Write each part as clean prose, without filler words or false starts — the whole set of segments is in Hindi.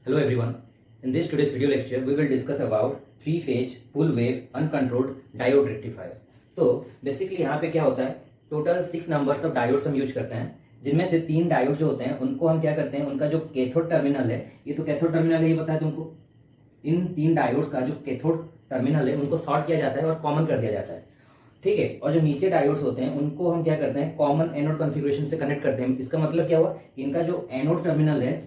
Hello everyone. In this today's video lecture, we will discuss about three-phase full wave uncontrolled diode rectifier. तो बेसिकली यहाँ पे क्या होता है, टोटल 6 नंबर्स ऑफ डायोड्स हम यूज करते हैं, जिनमें से 3 डायोड्स जो होते हैं उनको हम क्या करते हैं, उनका जो कैथोड टर्मिनल है, ये तो कैथोड टर्मिनल है, ये पता है तुमको। इन 3 डायोड्स का जो कैथोड टर्मिनल है उनको शॉर्ट किया जाता है और कॉमन कर दिया जाता है, ठीक है। और जो नीचे डायोड्स होते हैं उनको हम क्या करते हैं, कॉमन एनोड कॉन्फ़िगरेशन से कनेक्ट करते हैं। इसका मतलब क्या हुआ, इनका जो एनोड टर्मिनल है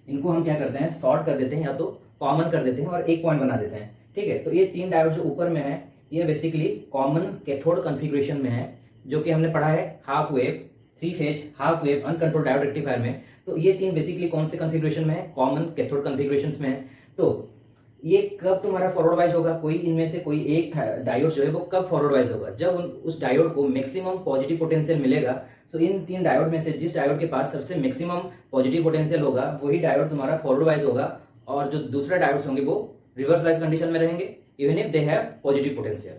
इनको हम क्या करते हैं, शॉर्ट कर देते हैं या तो कॉमन कर देते हैं और एक पॉइंट बना देते हैं, ठीक है। तो ये 3 डायोड जो ऊपर में है ये बेसिकली कॉमन कैथोड कॉन्फ़िगरेशन में है, जो कि हमने पढ़ा है half wave, 3 phase half wave uncontrolled diode rectifier में। तो ये 3 बेसिकली कौन से कॉन्फ़िगरेशन में है, कॉमन कैथोड कॉन्फ़िगरेशन में है। तो ये कब तुम्हारा फॉरवर्ड वाइज होगा, कोई इनमें से कोई एक डायोड जो है वो कब फॉरवर्ड वाइज होगा, जब उस डायोड को मैक्सिमम पॉजिटिव पोटेंशियल मिलेगा। सो इन 3 डायोड में से जिस डायोड के पास सबसे मैक्सिमम पॉजिटिव पोटेंशियल होगा वही डायोड तुम्हारा फॉरवर्ड वाइज होगा, और जो दूसरा डायोड्स होंगे वो रिवर्स वाइज कंडीशन में रहेंगे even if they have positive potential,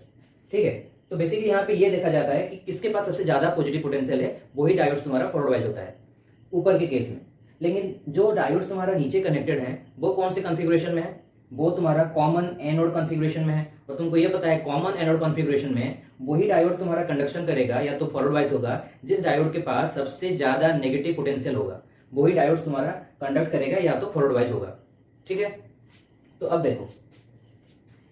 ठीक है। तो बेसिकली यहाँ पे ये देखा जाता है कि किसके पास सबसे ज्यादा पॉजिटिव पोटेंशियल है वही डायोड्स तुम्हारा फॉरवर्ड वाइज होता है ऊपर के केस में। लेकिन जो डायोड्स तुम्हारा नीचे कनेक्टेड है वो कौन से कॉन्फ़िगरेशन में है, वो तुम्हारा कॉमन एनोड कॉन्फ़िगरेशन में है। और तुमको ये पता है कॉमन एनोड कॉन्फ़िगरेशन में वही डायोड तुम्हारा कंडक्शन करेगा या तो फॉरवर्ड वाइज होगा जिस डायोड के पास सबसे ज्यादा नेगेटिव पोटेंशियल होगा, वही डायोड तुम्हारा कंडक्ट करेगा या तो फॉरवर्ड वाइज होगा, ठीक है। तो अब देखो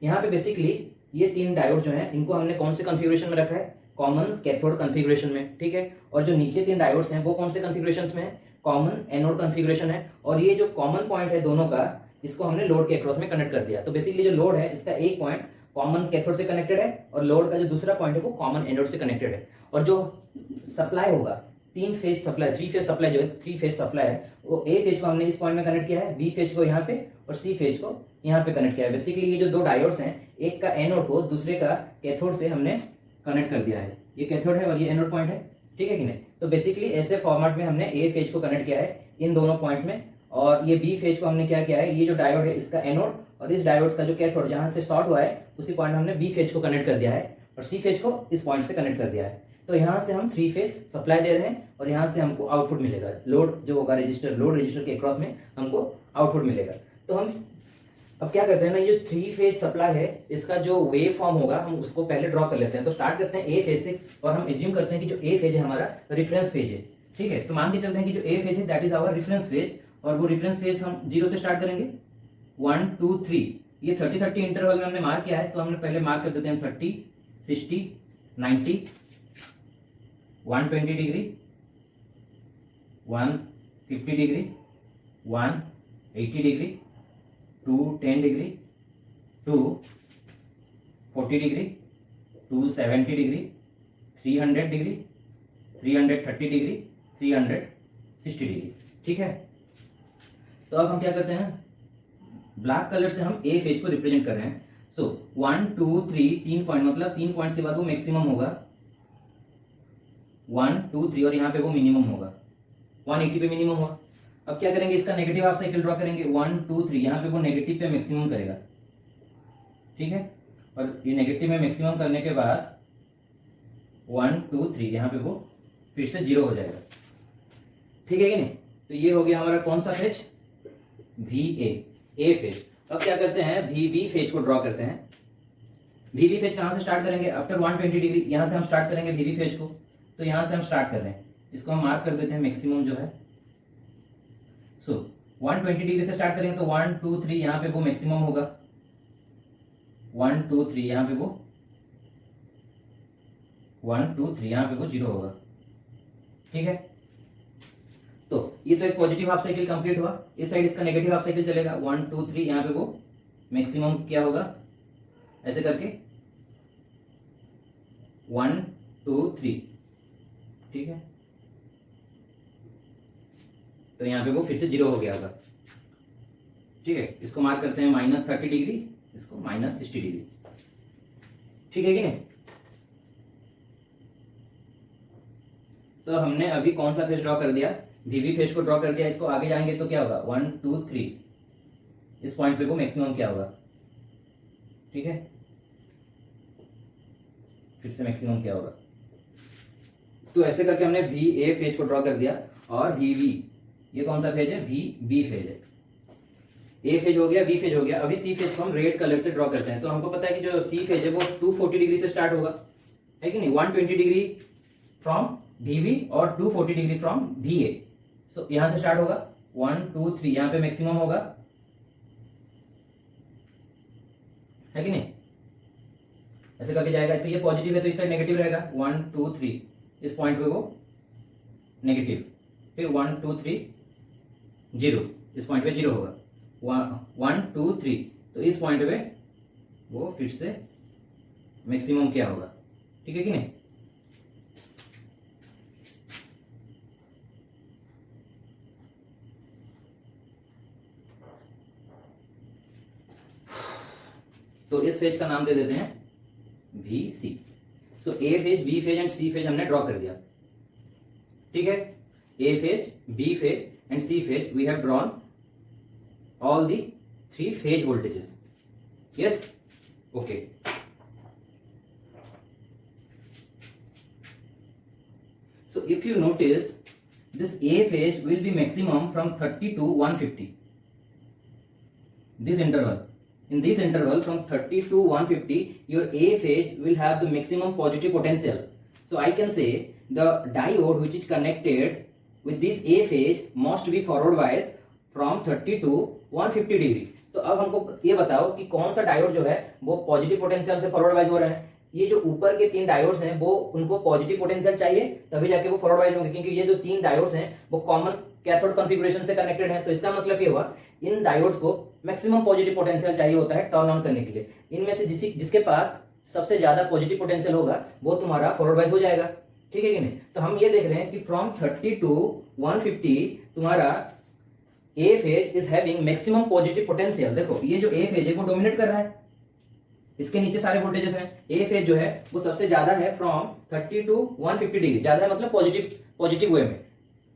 यहाँ पे बेसिकली ये 3 डायोड जो है इनको हमने कौन से कॉन्फ़िगरेशन में रखा है, कॉमन कैथोड कॉन्फ़िगरेशन में, ठीक है। और जो नीचे 3 डायोड्स हैं वो कौन से कॉन्फ़िगरेशन में है, कॉमन एनोड कॉन्फ़िगरेशन है। और ये जो कॉमन पॉइंट है दोनों का, इसको हमने लोड के अक्रॉस में कनेक्ट कर दिया। तो बेसिकली जो लोड है इसका एक पॉइंट कॉमन कैथोड से कनेक्टेड है और लोड का जो दूसरा पॉइंट है वो कॉमन एनोड से कनेक्टेड है। और जो सप्लाई होगा 3 फेज सप्लाई, 3 फेज सप्लाई जो है 3 फेज सप्लाई है, वो ए फेज को हमने इस पॉइंट में कनेक्ट किया है, बी फेज को यहाँ पे और सी फेज को यहाँ पे कनेक्ट किया है। बेसिकली ये जो 2 डायोड्स हैं, एक का एनोड को दूसरे का कैथोड से हमने कनेक्ट कर दिया है, ये कैथोड है और ये एनोड पॉइंट है, ठीक है कि नहीं। तो बेसिकली ऐसे फॉर्मेट में हमने ए फेज को कनेक्ट किया है इन दोनों पॉइंट्स में, और ये बी फेज को हमने क्या किया है, ये जो डायोड है इसका एनोड और इस डायोड का जो कैथोड जहां से शॉर्ट हुआ है उसी पॉइंट में हमने बी फेज को कनेक्ट कर दिया है और सी फेज को इस पॉइंट से कनेक्ट कर दिया है। तो यहाँ से हम 3 फेज सप्लाई दे रहे हैं और यहाँ से हमको आउटपुट मिलेगा, लोड जो होगा रजिस्टर, लोड रजिस्टर के अक्रॉस में हमको आउटपुट मिलेगा। तो हम अब क्या करते हैं ना, ये 3 फेज सप्लाई है, इसका जो वेव फॉर्म होगा हम उसको पहले ड्रॉ कर लेते हैं। तो स्टार्ट करते हैं ए फेज से और हम एज्यूम करते हैं कि जो ए फेज है हमारा रेफरेंस फेज है, ठीक है। तो मान के चलते हैं कि जो ए फेज है that is our reference phase, और वो रेफरेंस फेज हम 0 से स्टार्ट करेंगे, 1 2 3। ये 30-30 इंटरवल में हमने मार्क किया है, तो हमने पहले मार्क कर देते हैं 30 60 90 120 degree, 150 degree, 180 degree, 210 degree, 240 degree, 270 degree, 300 degree, 330 degree, 360 degree, ठीक है। तो अब हम क्या करते हैं, ब्लैक कलर से हम ए फेज को रिप्रेजेंट कर रहे हैं। सो 1 2 3 3 पॉइंट, मतलब 3 पॉइंट्स के बाद वो मैक्सिमम होगा 1 2 3 और यहाँ पे वो मिनिमम होगा 180 पे मिनिमम होगा। अब क्या करेंगे, इसका नेगेटिव हाफ साइकिल ड्रॉ करेंगे, 1 2 3, यहाँ पे वो नेगेटिव पे मैक्सिमम करेगा, ठीक है। और ये नेगेटिव में मैक्सिमम करने के बाद 1 2 3 यहाँ पे वो फिर से 0 हो जाएगा, ठीक है कि नहीं। तो ये हो गया हमारा कौन सा फेज, वी ए फेज। अब क्या करते हैं, वी बी फेज को ड्रॉ करते हैं। वी बी फेज कहां से स्टार्ट करेंगे, आफ्टर 120 डिग्री यहां से हम स्टार्ट करेंगे वी बी फेज को। तो यहां से हम स्टार्ट कर रहे हैं, इसको हम मार्क कर देते हैं मैक्सिमम जो है। सो 120 डिग्री से स्टार्ट करेंगे तो 1 2 3 यहाँ पे वो मैक्सिमम होगा, 1 2 3 यहाँ पे वो 1 2 3 यहाँ पे वो 0 होगा, ठीक है। तो ये तो एक पॉजिटिव हाफ साइकिल कंप्लीट हुआ, इस साइड इसका नेगेटिव हाफ साइकिल चलेगा, 1 2 3 यहाँ पे वो मैक्सिमम क्या होगा, ऐसे करके 1 2 3, ठीक है। तो यहाँ पे वो फिर से 0 हो गया होगा, ठीक है। इसको मार्क करते हैं -30 डिग्री, इसको -60 डिग्री, ठीक है कि नहीं। तो हमने अभी कौन सा फेज ड्रॉ कर दिया, वीवी फेज को ड्रॉ कर दिया। इसको आगे जाएंगे तो क्या होगा, 1 2 3, इस पॉइंट पे को मैक्सिमम क्या होगा, ठीक है। फिर से मैक्सिमम क्या होगा, तो ऐसे करके हमने वी ए फेज को ड्रॉ कर दिया। और वी वी, ये कौन सा फेज है, वी बी फेज है, ए फेज हो गया, बी फेज हो गया। अभी सी फेज को हम रेड कलर से ड्रॉ करते हैं। तो हमको पता है कि जो सी फेज है वो 240 डिग्री से स्टार्ट होगा, है कि नहीं, 120 डिग्री फ्रॉम बी और 240 डिग्री फ्रॉम बी ए। सो यहां से स्टार्ट होगा 1 2 3, यहां पे मैक्सिमम होगा, है कि नहीं, ऐसे करके जाएगा। तो ये पॉजिटिव है तो इस साइड नेगेटिव रहेगा, 1 2 3, इस पॉइंट पे वो नेगेटिव, फिर 1 2 3 0, इस पॉइंट पे 0 होगा, 1 2 3, तो इस पॉइंट पे वो फिर से मैक्सिमम क्या होगा, ठीक है कि नहीं। तो इस फेज का नाम दे देते हैं V C. So A phase, B phase and C phase हमने ड्रॉ कर दिया, ठीक है। A phase, B phase and C phase we have drawn all the three phase voltages. Yes, okay. So if you notice, this A phase will be maximum from 30 to 150. This interval, in this interval from 30 to 150, your A phase will have the maximum positive potential. So I can say the diode which is connected with this A phase must be forward bias from 30 to 150 degree. तो अब हमको ये बताओ कि कौन सा डायोड जो है वो पॉजिटिव पोटेंशियल से फॉरवर्ड वाइज हो रहा है। ये जो ऊपर के 3 डायोड्स हैं वो उनको पॉजिटिव पोटेंशियल चाहिए तभी जाके वो फॉरवर्ड वाइज होंगे, क्योंकि ये जो 3 डायोड्स हैं वो कॉमन कैथोड कॉन्फ़िगरेशन से कनेक्टेड हैं। तो इसका मतलब ये हुआ इन डायोड्स को मैक्सिमम पॉजिटिव पोटेंशियल चाहिए होता है टर्न ऑन करने के लिए। इनमें से जिसके पास सबसे ज्यादा पॉजिटिव पोटेंशियल होगा वो तुम्हारा फॉरवर्ड वाइज हो जाएगा, ठीक है कि नहीं। तो हम ये देख रहे हैं कि फ्रॉम 30 टू 150 तुम्हारा A phase is having maximum positive potential. देखो ये जो A फेज है वो डोमिनेट कर रहा है, इसके नीचे सारे वोल्टेजेस हैं। A फेज जो है वो सबसे ज्यादा है फ्रॉम 30 टू 150 डिग्री, ज्यादा है मतलब पॉजिटिव वे में।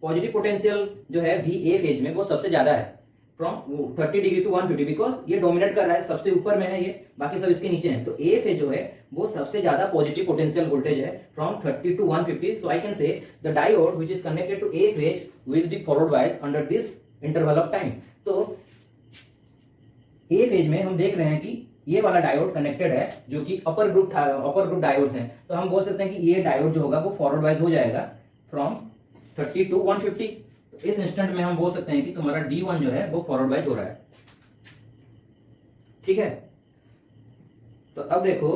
पॉजिटिव पोटेंशियल जो है भी A फेज में वो सबसे ज्यादा है फ्रॉम 30 डिग्री टू 150, बिकॉज ये डोमिनेट कर रहा है, सबसे ऊपर में है ये, बाकी सब इसके नीचे हैं। तो A फेज जो है वो सबसे ज्यादा पॉजिटिव पोटेंशियल वोल्टेज है from 30 to 150। So I can say the diode which is connected to A phase will be forward bias under this interval of time. तो ए फेज में हम देख रहे हैं कि ये वाला डायोड कनेक्टेड है जो कि अपर ग्रुप डायोड्स हैं। तो हम बोल सकते हैं कि ये डायोड जो होगा वो फॉरवर्ड वाइज हो जाएगा फ्रॉम 30 टू 150। तो इस इंस्टेंट में हम बोल सकते हैं कि तुम्हारा D1 जो है वो फॉरवर्ड वाइज हो रहा है, ठीक है। तो अब देखो,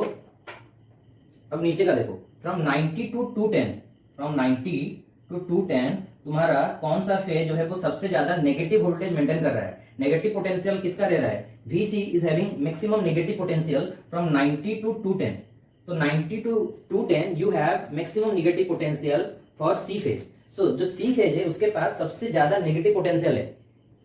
अब नीचे का देखो, फ्रॉम 90 टू 210, फ्रॉम 90 टू 210 तुम्हारा कौन सा फेज जो है वो सबसे ज्यादा नेगेटिव वोल्टेज मेंटेन कर रहा है। नेगेटिव पोटेंशियल किसका ले रहा है, VC is having maximum negative potential from 90 to 210। तो 90 to 210 you have maximum negative potential for C phase. So जो सी फेज है उसके पास सबसे ज्यादा नेगेटिव पोटेंशियल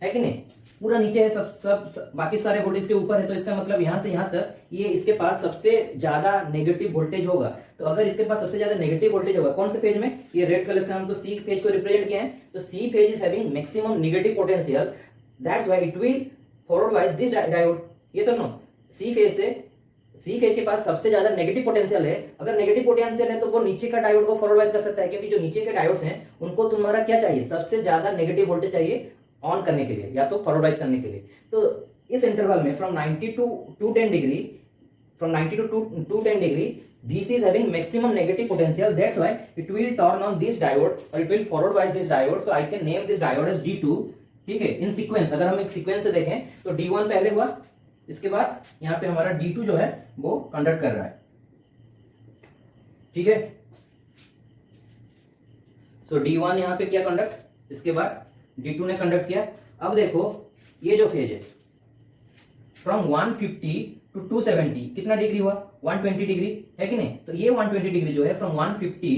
है कि नहीं, पूरा नीचे है, सब बाकी सारे वोल्टेज के ऊपर है। तो इसका मतलब यहां से यहां तक ये इसके पास सबसे ज्यादा नेगेटिव वोल्टेज होगा। तो अगर इसके पास सबसे ज्यादा नेगेटिव वोल्टेज होगा कौन से फेज में, ये रेड कलर से हम तो सी फेज को रिप्रेजेंट किया है। तो C phase is having maximum negative potential, that's why it will forward wise this diode. ये सुनो, सी फेज के पास सबसे ज्यादा नेगेटिव पोटेंशियल है। अगर नेगेटिव पोटेंशियल है तो वो नीचे का डायोड को फॉरवर्ड वाइज कर सकता है, क्योंकि जो नीचे के डायोड्स हैं उनको तुम्हारा क्या चाहिए, सबसे ज्यादा नेगेटिव वोल्टेज चाहिए ऑन करने के लिए या तो फॉरवर्ड वाइज करने के लिए। तो इस इंटरवल में from 90 to 210 degree, from 90 to 210 degree VC is having maximum negative potential, that's why it will turn on this diode or it will forward bias this diode. So I can name this diode as D2, ठीक है। इन सीक्वेंस, अगर हम एक सीक्वेंस से देखें तो D1 पहले हुआ, इसके बाद यहाँ पे हमारा D2 जो है वो कंडक्ट कर रहा है, ठीक है। सो D1 यहाँ पे किया कंडक्ट, इसके बाद D2 ने कंडक्ट किया। अब देखो ये जो फेज है फ्रॉम 150 टू 270 कितना डिग्री हुआ, 120 डिग्री, है कि नहीं। तो ये 120 डिग्री जो है फ्रॉम 150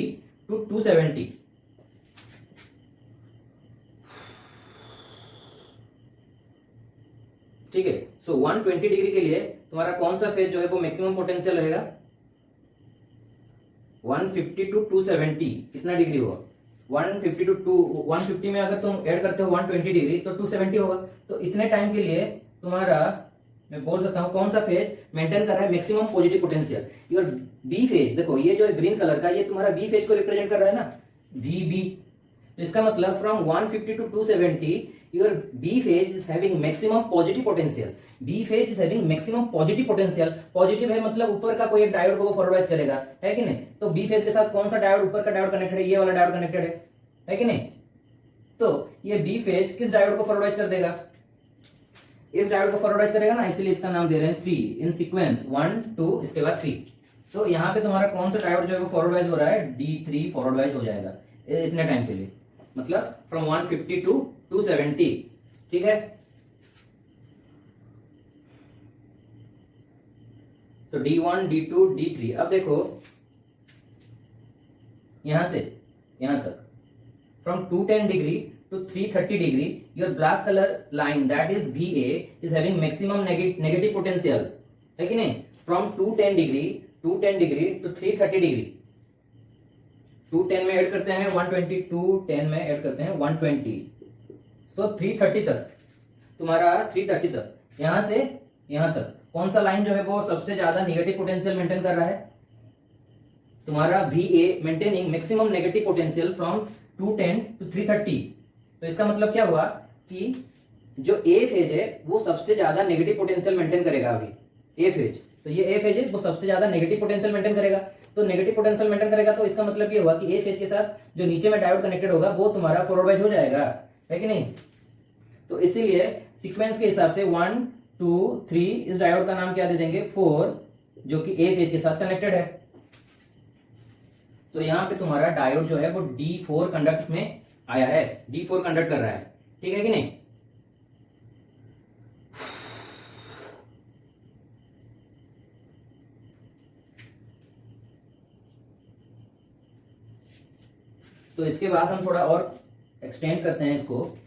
टू 270, ठीक है। सो 120 डिग्री के लिए तुम्हारा कौन सा फेज जो है वो मैक्सिमम पोटेंशियल रहेगा, 150 टू 270 कितना डिग्री हुआ, 150 में अगर तुम ऐड करते हो 120 डिग्री तो 270 होगा। तो इतने टाइम के लिए तुम्हारा, मैं बोल सकता हूं कौन सा फेज मेंटेन कर रहा है maximum positive potential, your B phase. देखो ये जो है ग्रीन कलर का, ये तुम्हारा बी फेज को रिप्रेजेंट कर रहा है ना, बी। तो इसका मतलब from 150 to 270 your B phase is having maximum positive potential. B phase is having maximum positive potential. Positive है मतलब ऊपर का कोई एक डायोड को वो फॉरवर्ड करेगा, है कि नहीं। तो बी फेज के साथ कौन सा डायोड, ऊपर का डायोड कनेक्टेड है, ये वाला डायोड कनेक्टेड है कि नहीं। तो ये बी फेज किस डायोड को फॉरवर्ड कर देगा, इस डायोड को फॉरवर्ड करेगा ना, इसलिए इसका नाम दे रहे हैं 3 इन सीक्वेंस, 1 2 इसके बाद 3। तो यहाँ पे तुम्हारा कौन सा डायोड जो है वो फॉरवर्ड हो रहा है, D3 फॉरवर्ड हो जाएगा इतने टाइम के लिए, मतलब फ्रॉम 150 टू 270, ठीक है। So D1 D2 D3। अब देखो यहां से यहां तक from 210 degree to 330 degree, your black color line that is VA is having maximum negative potential, है कि नहीं। from 210 degree to 330 degree, 210 में ऐड करते हैं 120, 210 में ऐड करते हैं 120, so 330 तक, तुम्हारा 330 तक यहां से यहां तक कौन सा लाइन जो है वो सबसे ज्यादा नेगेटिव पोटेंशियल मेंटेन कर रहा है, तुम्हारा VA maintaining maximum negative potential from 210 to 330। तो इसका मतलब क्या हुआ कि जो ए फेज है वो सबसे ज्यादा नेगेटिव पोटेंशियल मेंटेन करेगा अभी, ए फेज। तो ये ए फेज है वो सबसे ज्यादा नेगेटिव पोटेंशियल मेंटेन करेगा। तो नेगेटिव पोटेंशियल मेंटेन करेगा तो इसका मतलब ये हुआ कि ए फेज के साथ जो नीचे में डायोड कनेक्टेड होगा वो तुम्हारा फॉरवर्ड हो जाएगा, है कि नहीं। तो इसीलिए सीक्वेंस के हिसाब से 1 2 3 इस डायोड का नाम क्या दे देंगे, 4, जो कि ए फेज के साथ कनेक्टेड है। तो यहाँ पे तुम्हारा डायोड जो है वो D4 कंडक्ट में आया है, D4 कंडक्ट कर रहा है, ठीक है कि नहीं। तो इसके बाद हम थोड़ा और एक्सटेंड करते हैं इसको।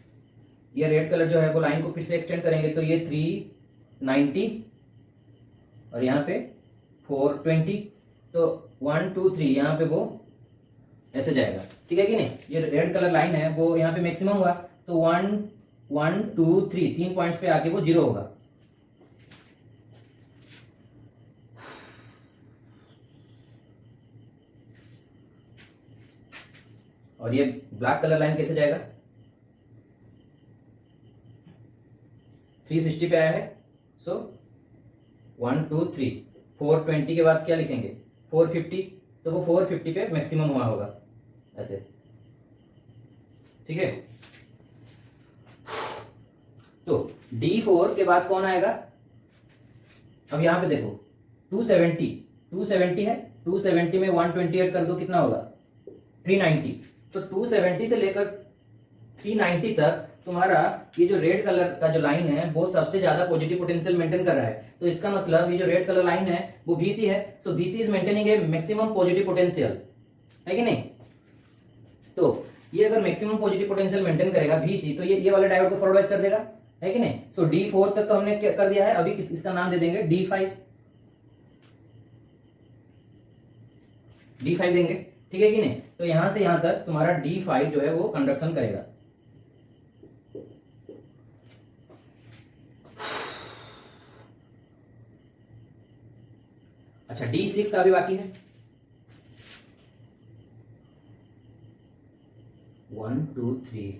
ये रेड कलर जो है वो लाइन को फिर से एक्सटेंड करेंगे तो ये 390 और यहाँ पे 420, तो 1 2 3 यहाँ पे वो ऐसे जाएगा, ठीक है कि नहीं। ये रेड कलर लाइन है वो यहाँ पे मैक्सिमम हुआ, तो 1 1 2 3 3 पॉइंट्स पे आके वो 0 होगा। और ये ब्लैक कलर लाइन कैसे जाएगा, 360 पे आया है, सो 1 2 3 420 के बाद क्या लिखेंगे 450, तो वो 450 पे मैक्सिमम हुआ होगा ऐसे, ठीक है। तो D4 के बाद कौन आएगा, अब यहां पे देखो 270 है, 270 में 120 ऐड कर दो कितना होगा 390। तो 270 से लेकर 390 तक तुम्हारा ये जो रेड कलर का जो लाइन है वो सबसे ज्यादा पॉजिटिव पोटेंशियल मेंटेन कर रहा है। तो इसका मतलब ये जो रेड कलर लाइन है वो BC है, सो BC is maintaining A maximum positive potential, है कि नहीं। तो ये अगर मैक्सिमम पॉजिटिव पोटेंशियल मेंटेन करेगा BC, तो ये वाले डायोड को फॉरवर्ड कर देगा, है कि नहीं। सो D4 तक तो हमने क्या कर दिया है, अभी इसका नाम दे देंगे D5 देंगे, ठीक है कि नहीं। तो यहां से यहां तक तुम्हारा D5 जो है वो कंडक्शन करेगा। अच्छा D6 का भी बाकी है, 1 2 3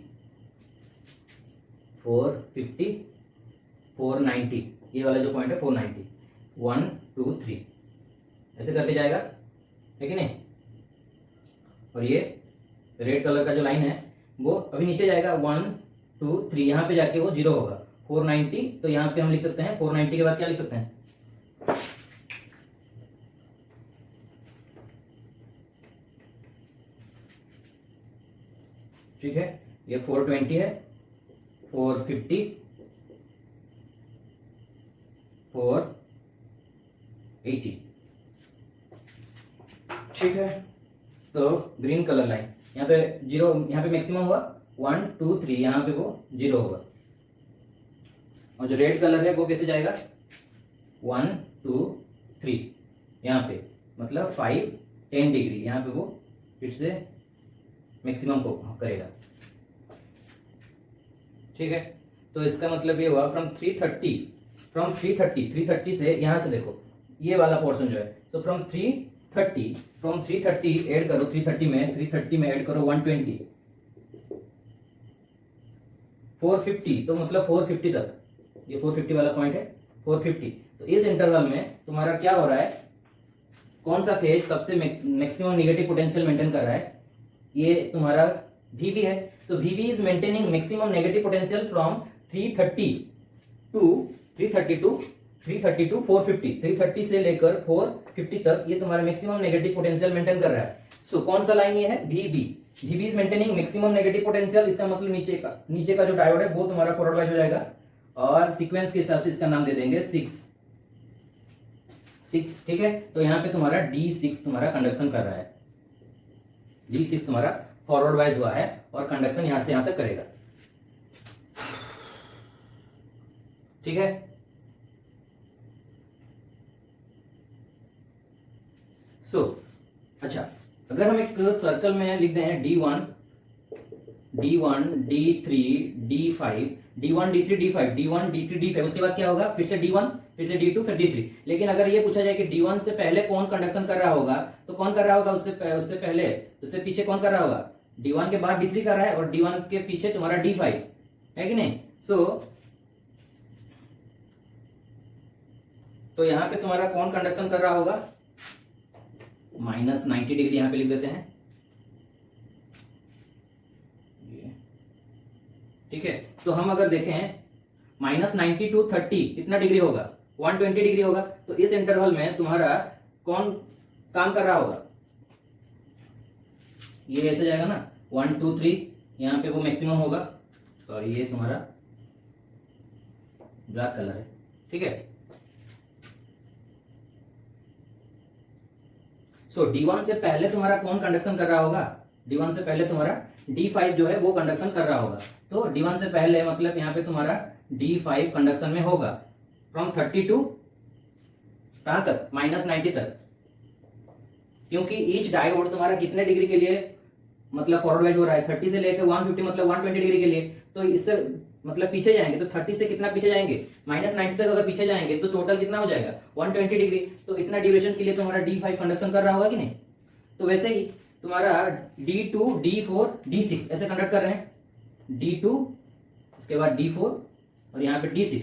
450 490, ये वाला जो पॉइंट है 490, 1 2 3 ऐसे करके जाएगा, है कि नहीं। और ये रेड कलर का जो लाइन है वो अभी नीचे जाएगा 1 2 3, यहाँ पे जाके वो 0 होगा 490। तो यहाँ पे हम लिख सकते हैं 490 के बाद क्या लिख सकते हैं, ठीक है। ये 420 है, 450 480, ठीक है। तो ग्रीन कलर लाइन यहाँ पे 0, यहाँ पे मैक्सिमम हुआ 1 2 3, यहाँ पे वो 0 होगा। और जो रेड कलर है वो कैसे जाएगा 1 2 3, यहाँ पे मतलब 5 10 डिग्री, यहाँ पे वो फिर से मैक्सिमम को करेगा, ठीक है। तो इसका मतलब ये हुआ फ्रॉम 330 से यहाँ से देखो ये वाला पोर्शन जो है, तो फ्रॉम 330 ऐड करो 330 में ऐड करो 120, 450, तो मतलब 450 तक, ये 450 वाला पॉइंट है 450। तो इस इंटरवल में तुम्हारा क्या हो रहा है, कौन सा फेज सबसे मैक्सिमम नेगेटिव पोटेंशियल मेंटेन कर रहा है, ये तुम्हारा VB है। तो VB is maintaining maximum negative potential from 330 to 450, 330 से लेकर 450 तक ये तुम्हारा मैक्सिमम नेगेटिव पोटेंशियल मेंटेन कर रहा है। सो कौन सा लाइन ये है, VB is maintaining maximum negative potential, इसका मतलब नीचे का जो डायोड है वो तुम्हारा फॉरवर्ड वाइज हो जाएगा, और सीक्वेंस के हिसाब से इसका नाम दे देंगे 6, ठीक है। तो यहाँ पे तुम्हारा D6 तुम्हारा कंडक्शन कर रहा है, D6 तुम्हारा फॉरवर्ड वाइज हुआ है और कंडक्शन यहां से यहां तक करेगा, ठीक है। अच्छा, अगर हम एक सर्कल में लिख दें D1 D3 D5, D1 D3 D5, D1 D3 D5, उसके बाद क्या होगा, फिर से D1, फिर से D2, फिर D3। लेकिन अगर ये पूछा जाए कि D1 से पहले कौन कंडक्शन कर रहा होगा, तो कौन कर रहा होगा, उससे पहले, उससे पीछे कौन कर रहा होगा, D1 के बाद D3 कर रहा है, और D1 के पीछे तुम्हारा D5 है कि नहीं। तो यहां पे तुम्हारा कौन कंडक्शन कर रहा होगा, -90 डिग्री यहां पे लिख देते हैं, ठीक है। तो हम अगर देखें -90 टू 30 कितना डिग्री होगा, 120 डिग्री होगा। तो इस इंटरवल में तुम्हारा कौन काम कर रहा होगा, ये ऐसे जाएगा ना, 1 2 3, यहाँ पे वो मैक्सिमम होगा, सॉरी ये तुम्हारा ब्लैक कलर है, ठीक है। सो D1 से पहले तुम्हारा कौन कंडक्शन कर रहा होगा, D1 से पहले तुम्हारा D5 जो है वो कंडक्शन कर रहा होगा। तो D1 से पहले मतलब यहाँ पे तुम्हारा D5 कंडक्शन में होगा फ्रॉम 30 टू कहां तक, -90 तक, क्योंकि ईच डायोड तुम्हारा कितने डिग्री के लिए मतलब फॉरवर्ड वाइज हो रहा है, 30 से लेकर 150 मतलब 120 डिग्री के लिए। तो इससे मतलब पीछे जाएंगे तो 30 से कितना पीछे जाएंगे, -90 तक अगर पीछे जाएंगे तो टोटल कितना हो जाएगा, 120 डिग्री। तो इतना ड्यूरेशन के लिए तुम्हारा D5 कंडक्शन कर रहा होगा कि नहीं। तो वैसे ही तुम्हारा D2 D4 D6 ऐसे कंडक्ट कर रहे हैं, D2 इसके बाद D4 और यहाँ पे D6।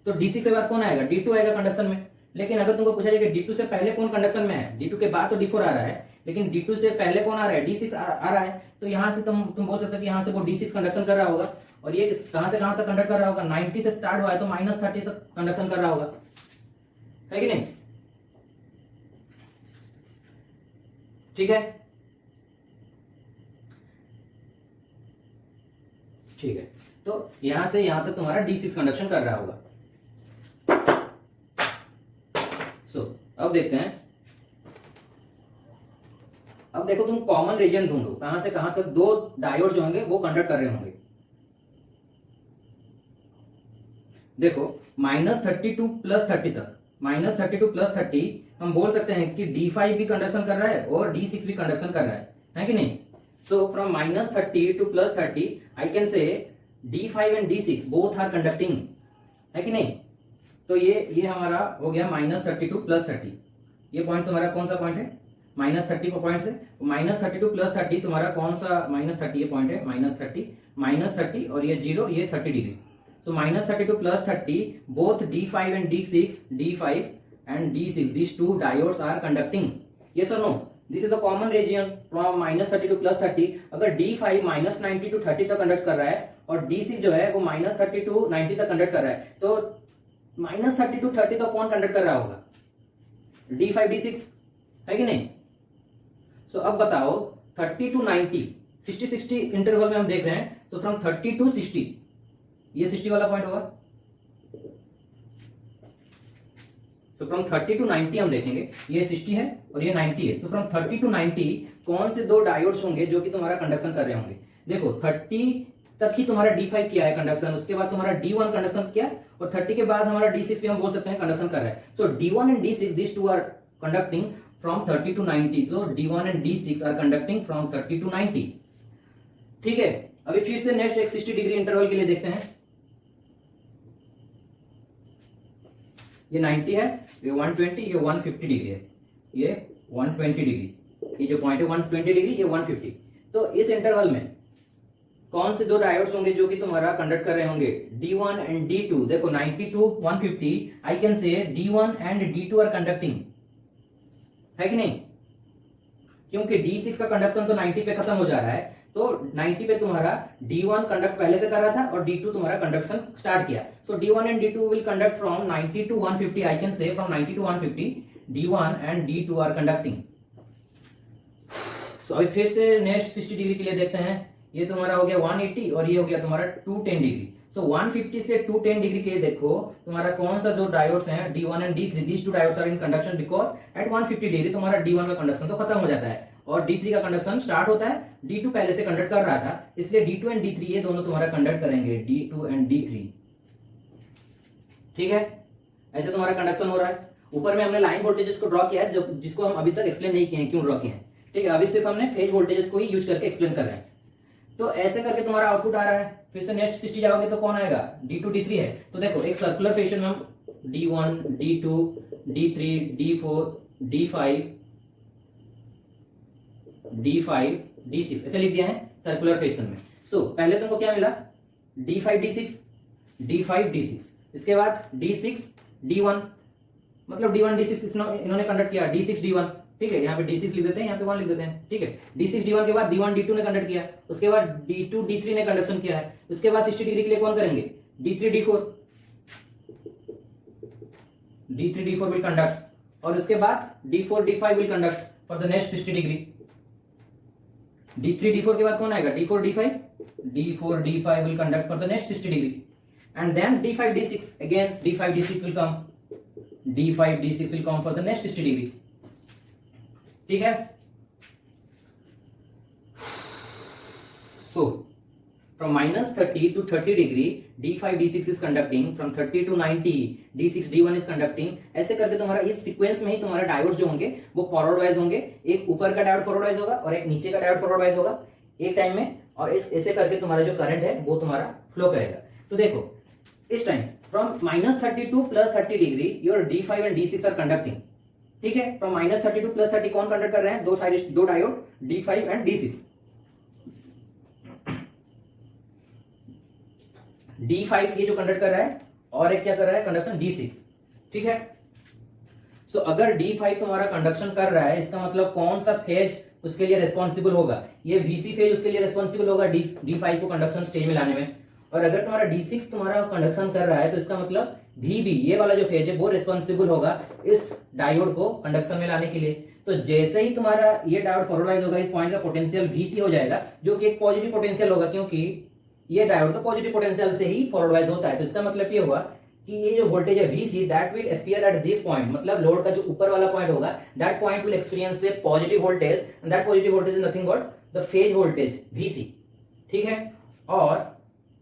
तो D6 के बाद कौन आएगा, D2 आएगा कंडक्शन में। लेकिन अगर तुमको पूछा जाए कि D2 से पहले कौन कंडक्शन में है, D2 के बाद तो D4 आ रहा है, लेकिन D2 से पहले कौन आ रहा है, D6 आ रहा है। तो यहाँ से तुम बोल सकते हो कि यहाँ से वो D6 कंडक्शन कर रहा होगा, और ये कहां से कहां तक कंडक्ट कर रहा होगा, 90 से स्टार्ट हुआ है तो -30 से कंडक्शन कर रहा होगा, है कि नहीं, ठीक है। ठीक है, तो यहां से यहां तक तुम्हारा D6 कंडक्शन कर रहा होगा। अब देखते हैं, अब देखो तुम कॉमन रीजन ढूंढो, कहां से कहां तक दो डायोड जो होंगे वो कंडक्ट कर रहे होंगे। देखो -30 टू +30 तक, -30 टू +30 हम बोल सकते हैं कि D5 भी कंडक्शन कर रहा है और D6 भी कंडक्शन कर रहा है कि नहीं। So from -30 to +30 I can say D5 and D6 both are conducting, है कि नहीं। तो ये हमारा हो गया -30 टू +30। ये पॉइंट तुम्हारा कौन सा पॉइंट है, -30 को पॉइंट से, -30 टू +30 तुम्हारा कौन सा, -30 ये पॉइंट है, -30 और ये 0, ये 30 degree. So -30 to +30, both D5 and D6, D5 and D6, these two diodes are conducting. Yes or no? This is the common region from -30 to +30. अगर D5 -90 to 30 तक कंडक्ट कर रहा है और D6 जो है वो -30 to 90 तक कंडक्ट कर रहा है, तो -30 to 30 तक कौन कंडक्ट कर रहा होगा, D5 D6, है कि नहीं। So अब बताओ 30 to 90, 60-60 इंटरवल में हम देख रहे हैं। तो फ्रॉम 30 to 60, ये 60 वाला पॉइंट होगा। सो फ्रॉम 30 टू 90 हम देखेंगे, ये 60 है और ये 90 है। सो फ्रॉम 30 टू 90 कौन से दो डायोड्स होंगे जो कि तुम्हारा कंडक्शन कर रहे होंगे। देखो 30 तक ही तुम्हारा D5 किया है कंडक्शन, उसके बाद तुम्हारा D1 कंडक्शन किया, और 30 के बाद हमारा D6 भी हम बोल सकते हैं कंडक्शन कर रहा है। So D1 and D6 this two are conducting from 30 to 90। So D1 and D6 are conducting from 30 to 90, ठीक है। अभी फिर से नेक्स्ट एक 60 डिग्री इंटरवल के लिए देखते हैं। ये 90 है, ये 120, ये 150 डिग्री है, ये 120 डिग्री, ये जो पॉइंट है 120 डिग्री, ये 150। तो इस इंटरवल में कौन से दो डायोड्स होंगे जो कि तुम्हारा कंडक्ट कर रहे होंगे, D1 एंड D2। देखो 90 to 150 आई कैन से D1 and D2 are conducting, है कि नहीं, क्योंकि D6 का कंडक्शन तो 90 पे खत्म हो जा रहा है, तो 90 पे तुम्हारा D1 कंडक्ट पहले से कर रहा था और D2 तुम्हारा कंडक्शन स्टार्ट किया। So D1 and D2 will conduct from 90 to 150, I can say from 90 to 150 D1 and D2 are conducting. So अभी फिर से नेक्स्ट 60 डिग्री के लिए देखते हैं। ये तुम्हारा हो गया 180 और ये हो गया तुम्हारा 210 डिग्री। सो 150 से 210 डिग्री के देखो तुम्हारा कौन सा दो डायोड्स हैं, D1 and D3, these two diodes are in conduction because at 150 degree तुम्हारा D1 का कंडक्शन तो खत्म हो जाता है और D3 का कंडक्शन स्टार्ट होता है। D2 पहले से कंडक्ट कर रहा था, इसलिए D2 एंड D3 ये दोनों तुम्हारा कंडक्ट करेंगे, D2 एंड D3। ठीक है, ऐसे तुम्हारा कंडक्शन हो रहा है। ऊपर में हमने लाइन वोल्टेजेस को ड्रॉ किया है, जिसको हम अभी तक एक्सप्लेन नहीं किए हैं क्यों ड्रॉ किए हैं। ठीक है, अभी सिर्फ हमने फेज वोल्टेजेस को ही यूज करके एक्सप्लेन कर रहे हैं। तो ऐसे करके तुम्हारा आउटपुट आ रहा है। फिर से नेक्स्ट 60 जाओगे तो कौन आएगा, D2 D3 है। तो देखो एक सर्कुलर फैशन में हम D1 D2 D3 D4 D5 D5 D6 ऐसे लिख दिया है सर्कुलर फैशन में। सो पहले तुमको क्या मिला, D5 D6 D5 D6, इसके बाद D6 D1, मतलब D1 D6 इन्होंने कंडक्ट किया, D6 D1। ठीक है, यहाँ पे D6 लिख देते हैं, यहाँ पे 1 लिख देते हैं। ठीक है, D6 D1 के बाद D1 D2 ने कंडक्ट किया, उसके बाद D2 D3 ने कंडक्शन किया है, उसके बाद 60 डिग्री के लिए कौन करेंगे, D3 D4 विल कंडक्ट, और उसके बाद D4 D5 will conduct for the next 60 degree. D3 D4 के बाद कौन आएगा, D4 D5 will conduct for the next 60 degree, and then D5 D6 again D5 D6 will come, D5 D6 will come for the next 60 degree. ठीक है, so from -30 to 30 degree D5 D6 is conducting, from 30 to 90 D6 D1 is conducting. ऐसे करके तुम्हारा इस सीक्वेंस में ही तुम्हारा डायोड्स जो होंगे वो फॉरवर्ड वाइज होंगे, एक ऊपर का डायोड फॉरवर्ड वाइज होगा और एक नीचे का डायोड फॉरवर्ड वाइज होगा एक टाइम में, और इस ऐसे करके तुम्हारा जो करंट है वो तुम्हारा फ्लो करेगा। तो देखो इस time from -30 to +30 degree your D5 and D6 are conducting. ठीक है, फ्रॉम -30 to +30 कौन कंडक्ट कर रहे हैं, दो diode D5 and D6। D5 ये जो कंडक्ट कर रहा है और एक क्या कर रहा है, कंडक्शन D6। ठीक है, सो अगर D5 तुम्हारा कंडक्शन कर रहा है, इसका मतलब कौन सा फेज उसके लिए रेस्पॉन्सिबल होगा, ये VC फेज उसके लिए रेस्पॉन्सिबल होगा D5 को कंडक्शन स्टेज में लाने में। और अगर तुम्हारा D6 तुम्हारा कंडक्शन कर रहा है तो इसका मतलब VB ये वाला जो फेज है वो रेस्पॉन्सिबल होगा इस डायोड को कंडक्शन में लाने के लिए। तो जैसे ही तुम्हारा ये डायोड फॉरवर्ड होगा, इस पॉइंट का पोटेंशियल VC हो जाएगा, जो कि एक पॉजिटिव पोटेंशियल होगा, क्योंकि ये डायोड तो पॉजिटिव पोटेंशियल से ही फॉरवर्ड होता है। तो इसका मतलब ये हुआ कि ये जो वोल्टेज है VC that will appear at this point, मतलब लोड का जो ऊपर वाला पॉइंट होगा that point will experience A positive voltage, and that positive voltage is nothing but the phase voltage VC। ठीक है, और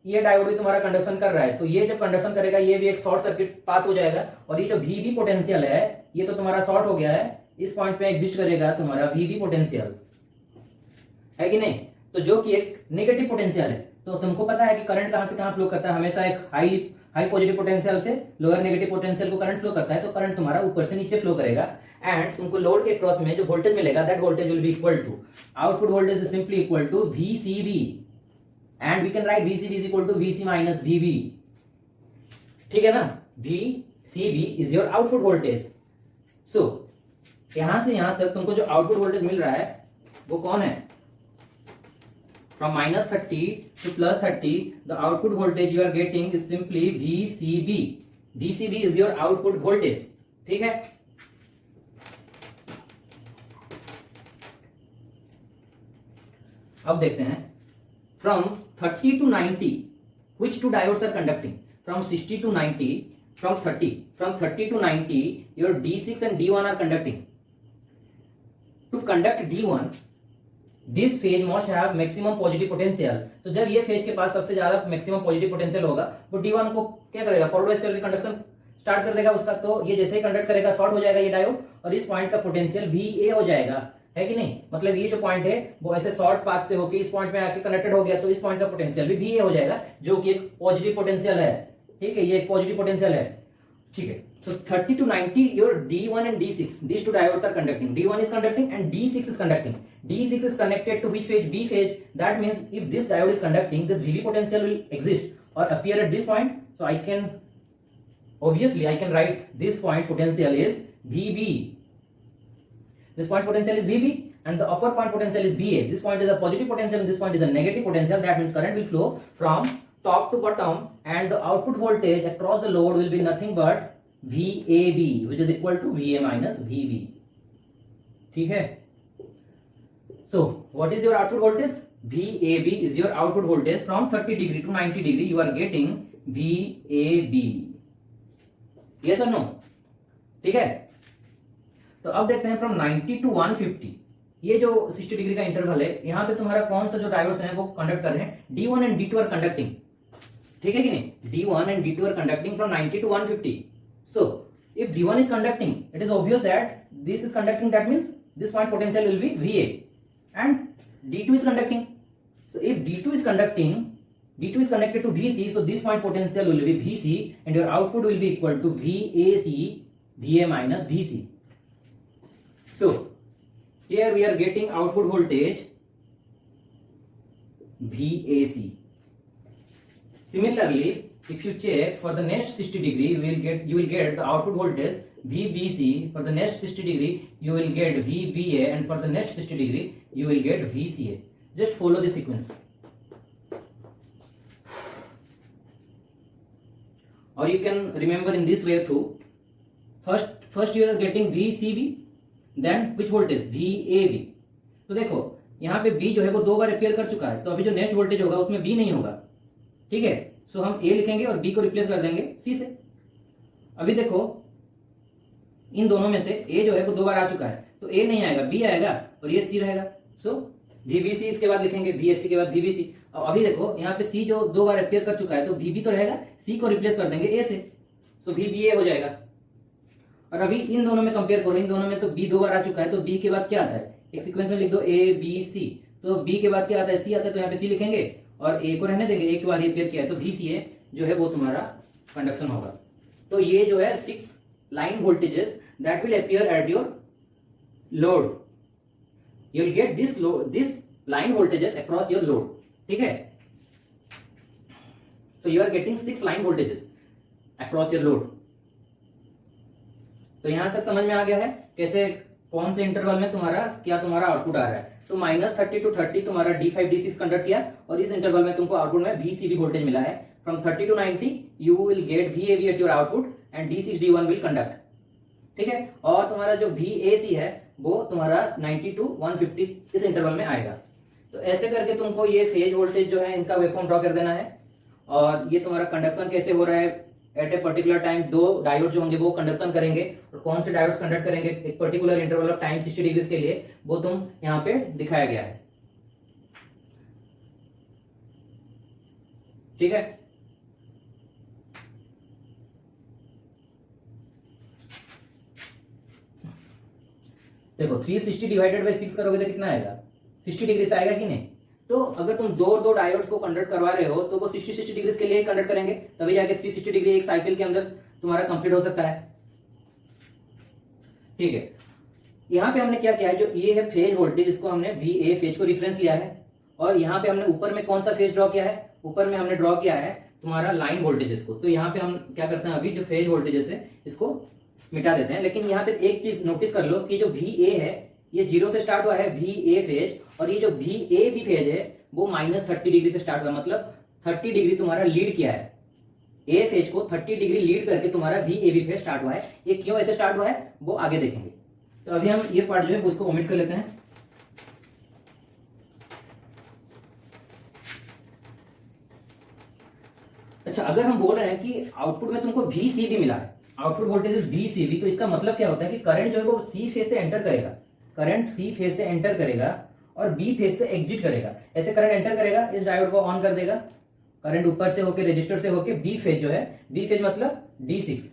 ये डायोड भी तुम्हारा कंडक्शन कर रहा है, तो ये जब कंडक्शन करेगा ये भी एक शॉर्ट सर्किट पाथ हो जाएगा, और ये जो VB पोटेंशियल है ये तो तुम्हारा शॉर्ट हो गया है, इस पॉइंट पे एग्जिस्ट करेगा तुम्हारा VB पोटेंशियल, है कि नहीं, तो जो कि एक नेगेटिव पोटेंशियल है। तो तुमको पता है कि करंट कहां से कहां फ्लो करता है, हमेशा एक हाई पॉजिटिव पोटेंशियल से लोअर नेगेटिव पोटेंशियल को करंट फ्लो करता है, तो करंट तुम्हारा ऊपर से नीचे फ्लो करेगा, एंड तुमको लोड के क्रॉस में जो वोल्टेज मिलेगा that voltage will be equal to, output voltage is simply equal to VCB, and we can write VCB is equal to VC minus VB। ठीक है ना, VCB is your output voltage। so यहां से यहां तक तुमको जो आउटपुट वोल्टेज मिल रहा है वो कौन है, from -30 to +30 the output voltage you are getting is simply VCB। VCB is your output voltage। ठीक है, अब देखते हैं from 30 to 90 which two diodes are conducting, from 60 to 90, from 30 to 90 your D6 and D1 are conducting। to conduct D1 this phase must have maximum positive potential। तो जब ये फेज के पास सबसे ज्यादा मैक्सिमम पॉजिटिव पोटेंशियल होगा वो D1 को क्या करेगा, फॉरवर्ड करके कंडक्शन स्टार्ट कर देगा उसका, तो ये जैसे ही कंडक्ट करेगा शॉर्ट हो जाएगा ये डायोड, और इस पॉइंट का पोटेंशियल VA हो जाएगा, है कि नहीं, मतलब ये जो पॉइंट है वो ऐसे शॉर्ट पाथ से होकर इस पॉइंट में आके कनेक्टेड हो गया, तो इस पॉइंट का पोटेंशियल भी VA हो जाएगा, जो कि एक पॉजिटिव पोटेंशियल है। ठीक है, ये एक पॉजिटिव पोटेंशियल है। ठीक है. So 30 to 90, your D1 and D6, these two diodes are conducting. D1 is conducting and D6 is conducting. D6 is connected to which phase? B phase. That means if this diode is conducting, this VB potential will exist or appear at this point. So I can write this point potential is VB. This point potential is VB and the upper point potential is VA. This point is a positive potential and this point is a negative potential. That means current will flow from top to bottom and the output voltage across the load will be nothing but VAB, which is equal to VA minus VB. ठीक है. So what is your output voltage? VAB is your output voltage. From 30 degree to 90 degree you are getting VAB. Yes or no? ठीक है. तो अब देखते हैं from 90 to 150. ये जो 60 डिग्री का इंटरवल है, यहाँ पे तुम्हारा कौन सा जो डायोड्स हैं वो कंडक्ट कर रहे हैं? D1 and D2 are conducting. ठीक है कि नहीं? D1 and D2 are conducting from 90 to 150. So if D1 is conducting, it is obvious that this is conducting. That means this point potential will be VA, and D2 is conducting. So if D2 is conducting, D2 is connected to VC. So this point potential will be VC, and your output will be equal to VAC, VA minus VC. So here we are getting output voltage VAC. Similarly, if you check for the next 60 degree, you will get the output voltage VBC. For the next 60 degree, you will get VBA, and for the next 60 degree, you will get VCA. Just follow the sequence. Or you can remember in this way too. First you are getting VCB, then which voltage? VAB. तो देखो यहाँ पे B जो है वो 2 बार अपियर कर चुका है, तो अभी जो नेक्स्ट वोल्टेज होगा उसमें B नहीं होगा. ठीक है. सो हम A लिखेंगे और B को रिप्लेस कर देंगे C से. अभी देखो इन दोनों में से A जो है वो 2 बार आ चुका है, तो A नहीं आएगा, B आएगा और ये C रहेगा. सो VBC इसके बाद लिखेंगे, VSC के बाद VBC. और अभी देखो यहाँ पे C जो 2 बार अपियर कर चुका है, तो VB तो रहेगा, C को रिप्लेस कर देंगे A से. सो VBA हो जाएगा. और अभी इन दोनों में कंपेयर करो, इन दोनों में तो B 2 बार आ चुका है, तो B के बाद क्या आता है? एक सीक्वेंस में लिख दो A B C. तो B के बाद क्या आता है? C आता है, तो यहाँ पे C लिखेंगे और A को रहने देंगे. एक बार रिपेयर किया है तो VCA जो है वो तुम्हारा कंडक्शन होगा. तो ये जो है 6 line voltages that will appear at your load. You will get this line voltages across your load. ठीक है. So you are getting 6 line voltages across your load. तो यहां तक समझ में आ गया है कैसे कौन से इंटरवल में तुम्हारा आउटपुट आ रहा है. तो -30 to 30 तुम्हारा D5 D6 कंडक्ट किया और इस इंटरवल में तुमको आउटपुट में VCB वोल्टेज मिला है. From 30 to 90 you will gate VAB at your output and D6 D1 will conduct. ठीक है. और तुम्हारा जो VAC है वो तुम्हारा 90 to 150 इस इंटरवल में आएगा. तो ऐसे करके तुमको ये फेज वोल्टेज जो है इनका वेवफॉर्म ड्रॉ कर देना है. और ये तुम्हारा कंडक्शन कैसे हो रहा है at a particular time. 2 diode जो होंगे वो कंडक्शन करेंगे और कौन से डायोड्स कंडक्ट करेंगे एक particular interval of time 60 degrees के लिए, वो तुम यहाँ पे दिखाया गया है. ठीक है. देखो 360 डिवाइडेड बाई 6 करोगे तो कितना आएगा? 60 डिग्री से आएगा कि नहीं? तो अगर तुम दो डायोड्स को कंडक्ट करवा रहे हो तो वो 60 डिग्री के लिए कंडक्ट करेंगे, तभी जाके 360 डिग्री एक साइकिल के अंदर तुम्हारा कंप्लीट हो सकता है. ठीक है. यहाँ पे हमने क्या किया है, जो ये है फेज वोल्टेज, इसको हमने VA फेज को रिफरेंस लिया है. और यहाँ पे हमने ऊपर में कौन सा फेज ड्रॉ किया है? ऊपर में हमने ड्रॉ किया है तुम्हारा लाइन वोल्टेजेस को. तो यहाँ पे हम क्या करते हैं, अभी जो फेज वोल्टेजेस है इसको मिटा देते हैं. लेकिन यहाँ पे एक चीज नोटिस कर लो कि जो VA है ये 0 से स्टार्ट हुआ है VA फेज, और ये जो VAB फेज है वो -30 डिग्री से स्टार्ट हुआ है. मतलब 30 डिग्री तुम्हारा लीड किया है. A फेज को 30 डिग्री लीड करके तुम्हारा VAB फेज स्टार्ट हुआ है. ये क्यों ऐसे स्टार्ट हुआ है वो आगे देखेंगे. तो अभी हम ये पार्ट जो है उसको ओमिट कर लेते हैं. अच्छा, अगर हम बोल रहे हैं कि आउटपुट में तुमको VCB मिला है, आउटपुट वोल्टेज इज VCB, तो इसका मतलब क्या होता है कि करंट जो है वो C फेज से एंटर करेगा. करंट C फेज से एंटर करेगा और B फेज से एग्जिट करेगा. ऐसे करंट एंटर करेगा, इस डायोड को ऑन कर देगा, करंट ऊपर से होके रजिस्टर से होके B फेज जो है, B फेज मतलब D6,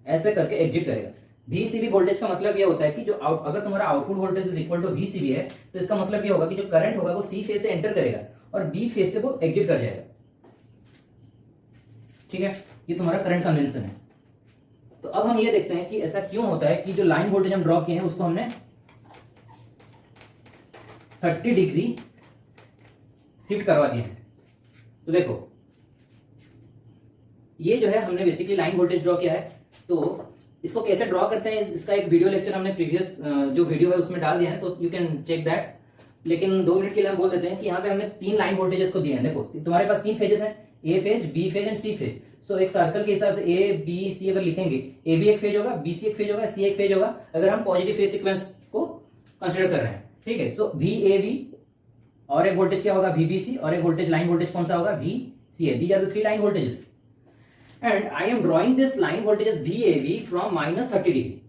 ऐसे करके एग्जिट करेगा. VCB वोल्टेज का मतलब ये होता है कि जो अगर तुम्हारा output voltage is equal to VCB है, तो इसका मतलब ये होगा कि जो करंट होगा वो C फेज से एंटर करेगा और B फेज से वो एग्जिट कर जाएगा. ठीक है. ये तुम्हारा करंट कन्वेंशन है. अब हम ये देखते हैं कि ऐसा क्यों होता है कि जो लाइन वोल्टेज हम ड्रॉ किए हैं उसको हमने 30 डिग्री शिफ्ट करवा दिए हैं। तो देखो ये जो है हमने बेसिकली लाइन वोल्टेज ड्रॉ किया है। तो इसको कैसे ड्रॉ करते हैं इसका एक वीडियो लेक्चर हमने प्रीवियस जो वीडियो है उसमें डाल दिया है, तो यू कैन चेक दैट। लेकिन 2 मिनट के लिए हम बोल देते हैं कि यहाँ पे हमने 3 लाइन वोल्टेजेस को दिए हैं। देखो तुम्हारे पास 3 फेजेस हैं, A phase, B phase and C phase. So एक सर्कल के हिसाब से ए बी सी अगर लिखेंगे, ए भी एक फेज होगा, बी सी एक फेज होगा, सी एक फेज होगा, अगर हम पॉजिटिव फेज सीक्वेंस को कंसिडर कर रहे हैं। ठीक है, सो वी ए बी और एक वोल्टेज क्या होगा, वी बी सी, और एक वोल्टेज लाइन वोल्टेज कौन सा होगा, V C A. These are the 3 line voltages and I am drawing this line voltages V A B from -30 degree.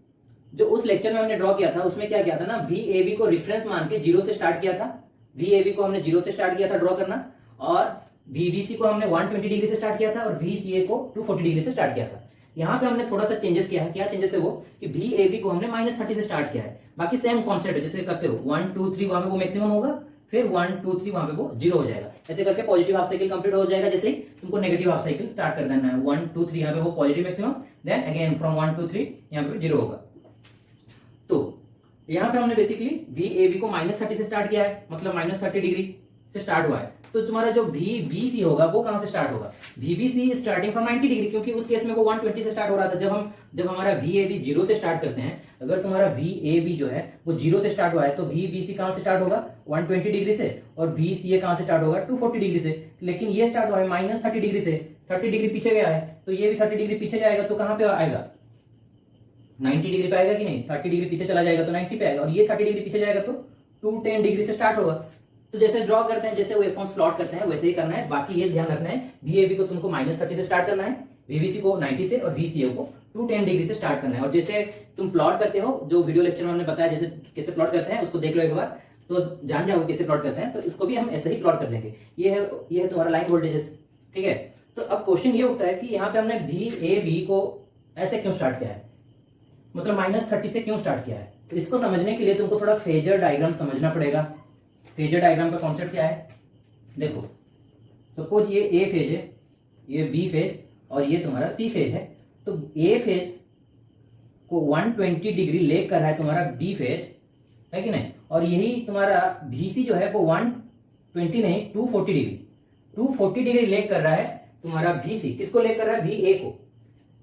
जो उस लेक्चर में हमने ड्रॉ किया था उसमें क्या किया था ना, वी ए बी को रेफरेंस मान के 0 से स्टार्ट किया था। वी ए बी को हमने 0 से स्टार्ट किया था ड्रॉ करना, और वी बी सी को हमने 120 डिग्री से स्टार्ट किया था, और वी सी ए को 240 डिग्री से स्टार्ट किया था। यहाँ पे हमने थोड़ा सा चेंजेस किया है। क्या चेंजेस है वो कि वी ए बी को हमने -30 से स्टार्ट किया है, बाकी सेम कॉन्सेप्ट है जैसे करते हो 1 2 3 वहां पे वो मैक्सिमम होगा, फिर 1 2 3 वहां पे वो 0 हो जाएगा। ऐसे करके पॉजिटिव हाफ साइकिल कंप्लीट हो जाएगा। जैसे ही तुमको नेगेटिव हाफ साइकिल स्टार्ट कर देना है, 1 2 3 यहाँ पे वो positive maximum, then again from 1 2 3 यहाँ पे 0 होगा। तो यहाँ पे हमने बेसिकली वी ए बी को -30 से स्टार्ट किया है, मतलब -30 डिग्री से स्टार्ट हुआ है। तो तुम्हारा जो वी बी सी होगा वो कहां से स्टार्ट होगा, V B C starting from 90 degree, क्योंकि उस केस में वो 120 से स्टार्ट हो रहा था। जब हमारा वी ए बी 0 से स्टार्ट करते हैं, अगर तुम्हारा वी ए बी जो है वो 0 से स्टार्ट हुआ है, तो वी बी सी कहां से स्टार्ट होगा, 120 डिग्री से, और वी सी ए कहां से स्टार्ट होगा, 240 डिग्री से। लेकिन ये स्टार्ट हुआ है -30 डिग्री से, 30 डिग्री पीछे गया है, तो ये भी 30 डिग्री पीछे जाएगा, तो कहां पे आएगा, 90 डिग्री पे आएगा कि नहीं, 30 डिग्री पीछे चला जाएगा तो 90 पे आएगा, और ये 30 डिग्री पीछे जाएगा तो 210 डिग्री से स्टार्ट होगा। तो जैसे ड्रॉ करते हैं, जैसे वेवफॉर्म्स प्लॉट करते हैं वैसे ही करना है। बाकी ये ध्यान रखना है, वीएबी को तुमको -30 से स्टार्ट करना है, वीबीसी को 90 से, और वीसीए को 210 डिग्री से स्टार्ट करना है। और जैसे तुम प्लॉट करते हो, जो वीडियो लेक्चर में हमने बताया जैसे कैसे प्लॉट करते हैं, उसको देख लो एक बार, तो जान जाओगे कैसे प्लॉट करते हैं। तो इसको भी हम ऐसे ही प्लॉट कर देंगे। ये है तुम्हारा लाइन वोल्टेजेस। ठीक है, तो अब क्वेश्चन ये उठता है कि यहाँ पे हमने वीएबी को ऐसे क्यों स्टार्ट किया है, मतलब -30 से क्यों स्टार्ट किया है। तो इसको समझने के लिए तुमको थोड़ा फेजर डायग्राम समझना पड़ेगा। फेजर डायग्राम का कॉन्सेप्ट क्या है, देखो सपोज ये ए फेज है, ये बी फेज, और ये तुम्हारा सी फेज है। तो ए फेज को 120 डिग्री लेग कर रहा है तुम्हारा बी फेज, है कि नहीं, और यही तुम्हारा बीसी जो है वो 120 नहीं 240 डिग्री लेग कर रहा है तुम्हारा बीसी। किसको लेग कर रहा है, बी ए को।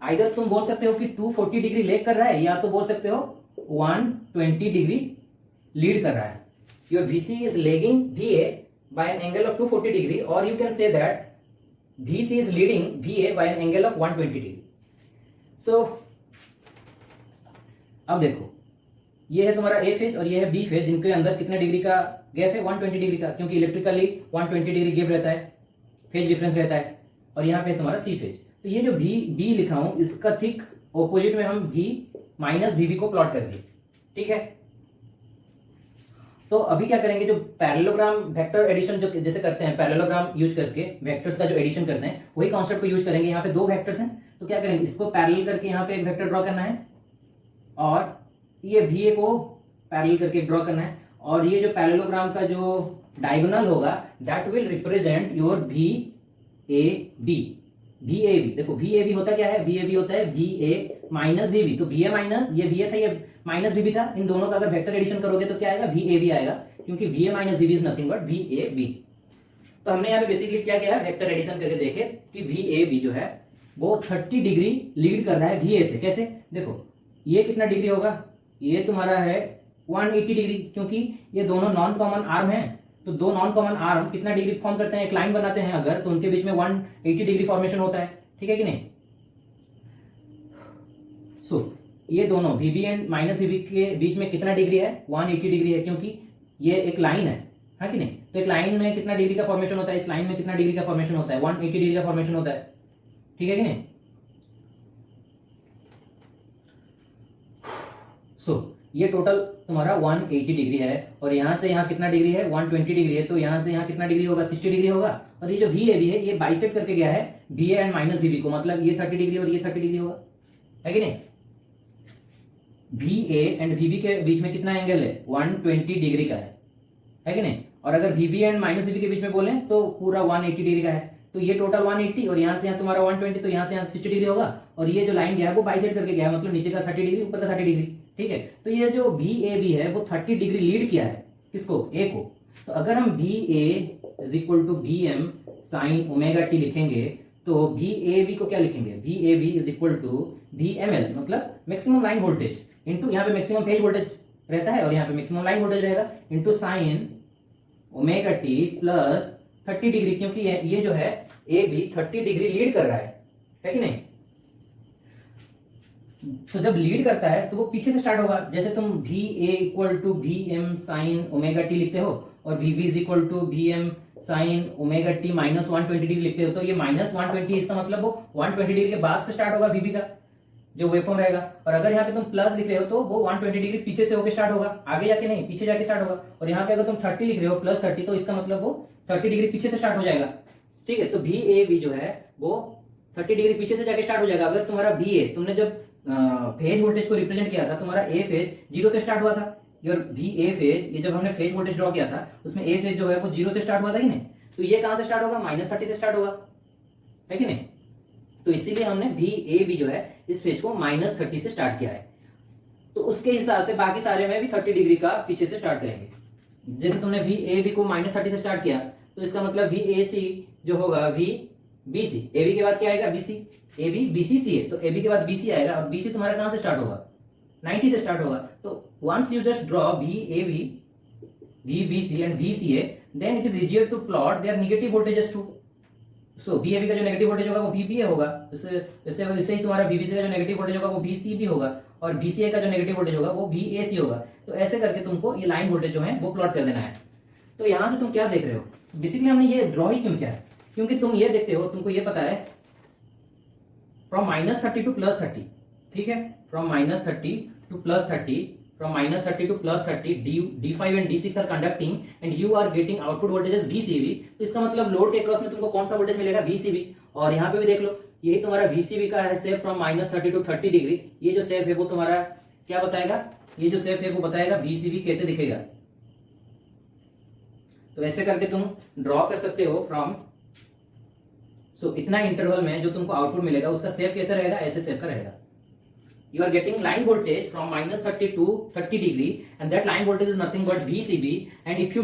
आइदर तुम बोल सकते हो कि 240 डिग्री लेग कर रहा है, या तो बोल सकते हो 120 डिग्री लीड कर रहा है। Your VC is lagging VA by an angle of 240 degree, or you can say that VC is leading VA by an angle of 120 degree. So अब देखो ये है तुम्हारा A फेज और ये है B फेज, जिनके अंदर कितने डिग्री का गैप है, 120 डिग्री का, क्योंकि इलेक्ट्रिकली 120 डिग्री गैप रहता है, फेज डिफरेंस रहता है। और यहाँ पे तुम्हारा C फेज। तो ये जो B लिखा हूं इसका ठीक ऑपोजिट में हम V - VB को प्लॉट करेंगे। ठीक है, तो अभी क्या करेंगे, जो पैरेललोग्राम वेक्टर एडिशन जो जैसे करते हैं, पैरेललोग्राम यूज करके वेक्टर्स का जो एडिशन करते हैं वही कॉन्सेप्ट को यूज करेंगे। यहाँ पे 2 वेक्टर्स हैं, तो क्या करेंगे, इसको पैरेलल करके यहाँ पे एक वेक्टर ड्रॉ करना है, और ये VA को पैरेलल करके ड्रॉ करना है, और ये जो पैरेललोग्राम का जो डायगोनल होगा that will represent your VAB। देखो VAB होता क्या है, VAB होता है VA - VB। तो VA माइनस, ये VA था, ये -VB था, इन दोनों का अगर वेक्टर एडिशन करोगे तो क्या आएगा, VAB आएगा, क्योंकि VA - VB is nothing but VAB। तो हमने यहाँ पे बेसिकली क्या किया है, वेक्टर एडिशन करके देखे कि VAB जो है वो 30 डिग्री लीड कर रहा है VA से। कैसे, देखो ये कितना डिग्री होगा, ये तुम्हारा है 180 डिग्री, क्योंकि ये दोनों नॉन कॉमन आर्म है। तो 2 नॉन कॉमन आर्म कितना डिग्री फॉर्म करते हैं, एक लाइन बनाते हैं अगर, तो उनके बीच में 180 डिग्री फॉर्मेशन होता है। ठीक है कि नहीं। सो ये दोनों VB एंड -VB के बीच में कितना डिग्री है, 180 डिग्री है, क्योंकि ये एक लाइन है कि नहीं। तो एक लाइन में कितना डिग्री का फॉर्मेशन होता है, इस लाइन में कितना डिग्री का फॉर्मेशन होता है, 180 डिग्री का फॉर्मेशन होता है। ठीक है कि नहीं। सो ये टोटल तुम्हारा 180 डिग्री है, और यहां से यहाँ कितना डिग्री है, 120 डिग्री है, तो यहां से यहाँ कितना डिग्री होगा, 60 डिग्री होगा। और ये जो VAB है ये बाइसेक्ट करके गया है VA एंड -VB को, मतलब ये 30 डिग्री और ये 30 डिग्री होगा, है कि नहीं। VA एंड VB के बीच में कितना एंगल है, 120 डिग्री का है कि नहीं। और अगर VB एंड -VB के बीच में बोले तो पूरा 180 डिग्री का है। तो ये टोटल 180 और यहाँ से यहाँ तुम्हारा 120, तो यहाँ से यहाँ 60 डिग्री होगा। और ये जो लाइन गया है वो बाइसेक्ट करके गया है, मतलब नीचे का 30 डिग्री, ऊपर का 30 डिग्री। ठीक है, तो ये जो VAB है वो 30 डिग्री लीड किया है किसको, ए को। तो अगर हम VA is equal to BM sine omega t लिखेंगे तो VAB को क्या लिखेंगे, VAB is equal to VML, मतलब मैक्सिमम लाइन वोल्टेज इंटू यहाँ पे मैक्सिमम फेज वोल्टेज रहता है और यहाँ पे मैक्सिमम लाइन वोल्टेज रहेगा, into sine omega T plus 30 degree, क्योंकि ये जो है AB 30 डिग्री लीड कर रहा है कि नहीं। तो जब लीड करता है तो वो पीछे से स्टार्ट होगा, जैसे तुम VA equal to BM sine omega t लिखते हो और VB is equal to BM sine omega t minus 120 degree लिखते हो, तो ये माइनस 120 इसका मतलब वो 120 डिग्री के बाद से स्टार्ट होगा VB का जो वेवफॉर्म रहेगा। और अगर यहाँ पे तुम प्लस लिख रहे हो तो वो 120 डिग्री पीछे से होकर स्टार्ट होगा, आगे जाके नहीं, पीछे जाके स्टार्ट होगा। और यहाँ पे अगर तुम 30 लिख रहे हो प्लस 30, तो इसका मतलब वो 30 डिग्री पीछे से स्टार्ट हो जाएगा। ठीक है, तो VAB जो है वो 30 डिग्री पीछे से जाके स्टार्ट हो जाएगा। अगर तुम्हारा BA, तुमने जब फेज वोल्टेज को रिप्रेजेंट किया था, तुम्हारा A फेज 0 से स्टार्ट हुआ था, और VA फेज, ये जब हमने फेज वोल्टेज ड्रॉ किया था उसमें A फेज जो है वो 0 से स्टार्ट हुआ था कि नहीं। तो ये कहां से स्टार्ट होगा, -30 से स्टार्ट होगा, है कि नहीं। तो इसीलिए हमने VAB जो है इस फेज को -30 से स्टार्ट किया है। तो उसके हिसाब से बाकी सारे में भी 30 डिग्री का पीछे से स्टार्ट करेंगे। जैसे तुमने VAB को -30 से स्टार्ट किया तो इसका मतलब VAC जो होगा VBC, AB के बाद क्या आएगा BC, AB BC CA, तो AB के बाद BC आएगा और BC तुम्हारा कहां से स्टार्ट होगा, 90 से स्टार्ट होगा। तो once you just draw VAB, VBC and VCA, then it is easier to plot their negative voltages too. So VAB का जो नेगेटिव वोल्टेज होगा वो VBA होगा, इससे ही तुम्हारा VBC का जो नेगेटिव वोल्टेज होगा वो VCB होगा, और VCA का जो नेगेटिव वोल्टेज होगा वो VAC होगा। तो ऐसे करके तुमको ये लाइन वोल्टेज जो है वो प्लॉट कर देना है। तो यहाँ से तुम क्या देख रहे हो, बेसिकली हमने ये ड्रॉ ही क्यों किया है, क्योंकि तुम ये देखते हो, तुमको ये पता है फ्रॉम -30 टू +30, ठीक है, from -30 to +30, from -30 to +30, D5 and D6 are conducting and you are getting output voltages VCB। तो इसका मतलब लोड के क्रॉस में तुमको कौन सा वोल्टेज मिलेगा, VCB। और यहाँ पे भी देख लो, यही तुम्हारा VCB का है शेप फ्रॉम -30 टू 30 डिग्री। ये जो शेप है वो तुम्हारा क्या बताएगा, ये जो शेप है वो बताएगा VCB कैसे दिखेगा। तो ऐसे करके तुम ड्रॉ कर सकते हो फ्रॉम, सो इतना इंटरवल में जो तुमको आउटपुट मिलेगा उसका शेप कैसे रहेगा, ऐसे शेप का रहेगा। You are getting line voltage from -30 to 30 degree, and that line voltage is nothing but VCB. And if you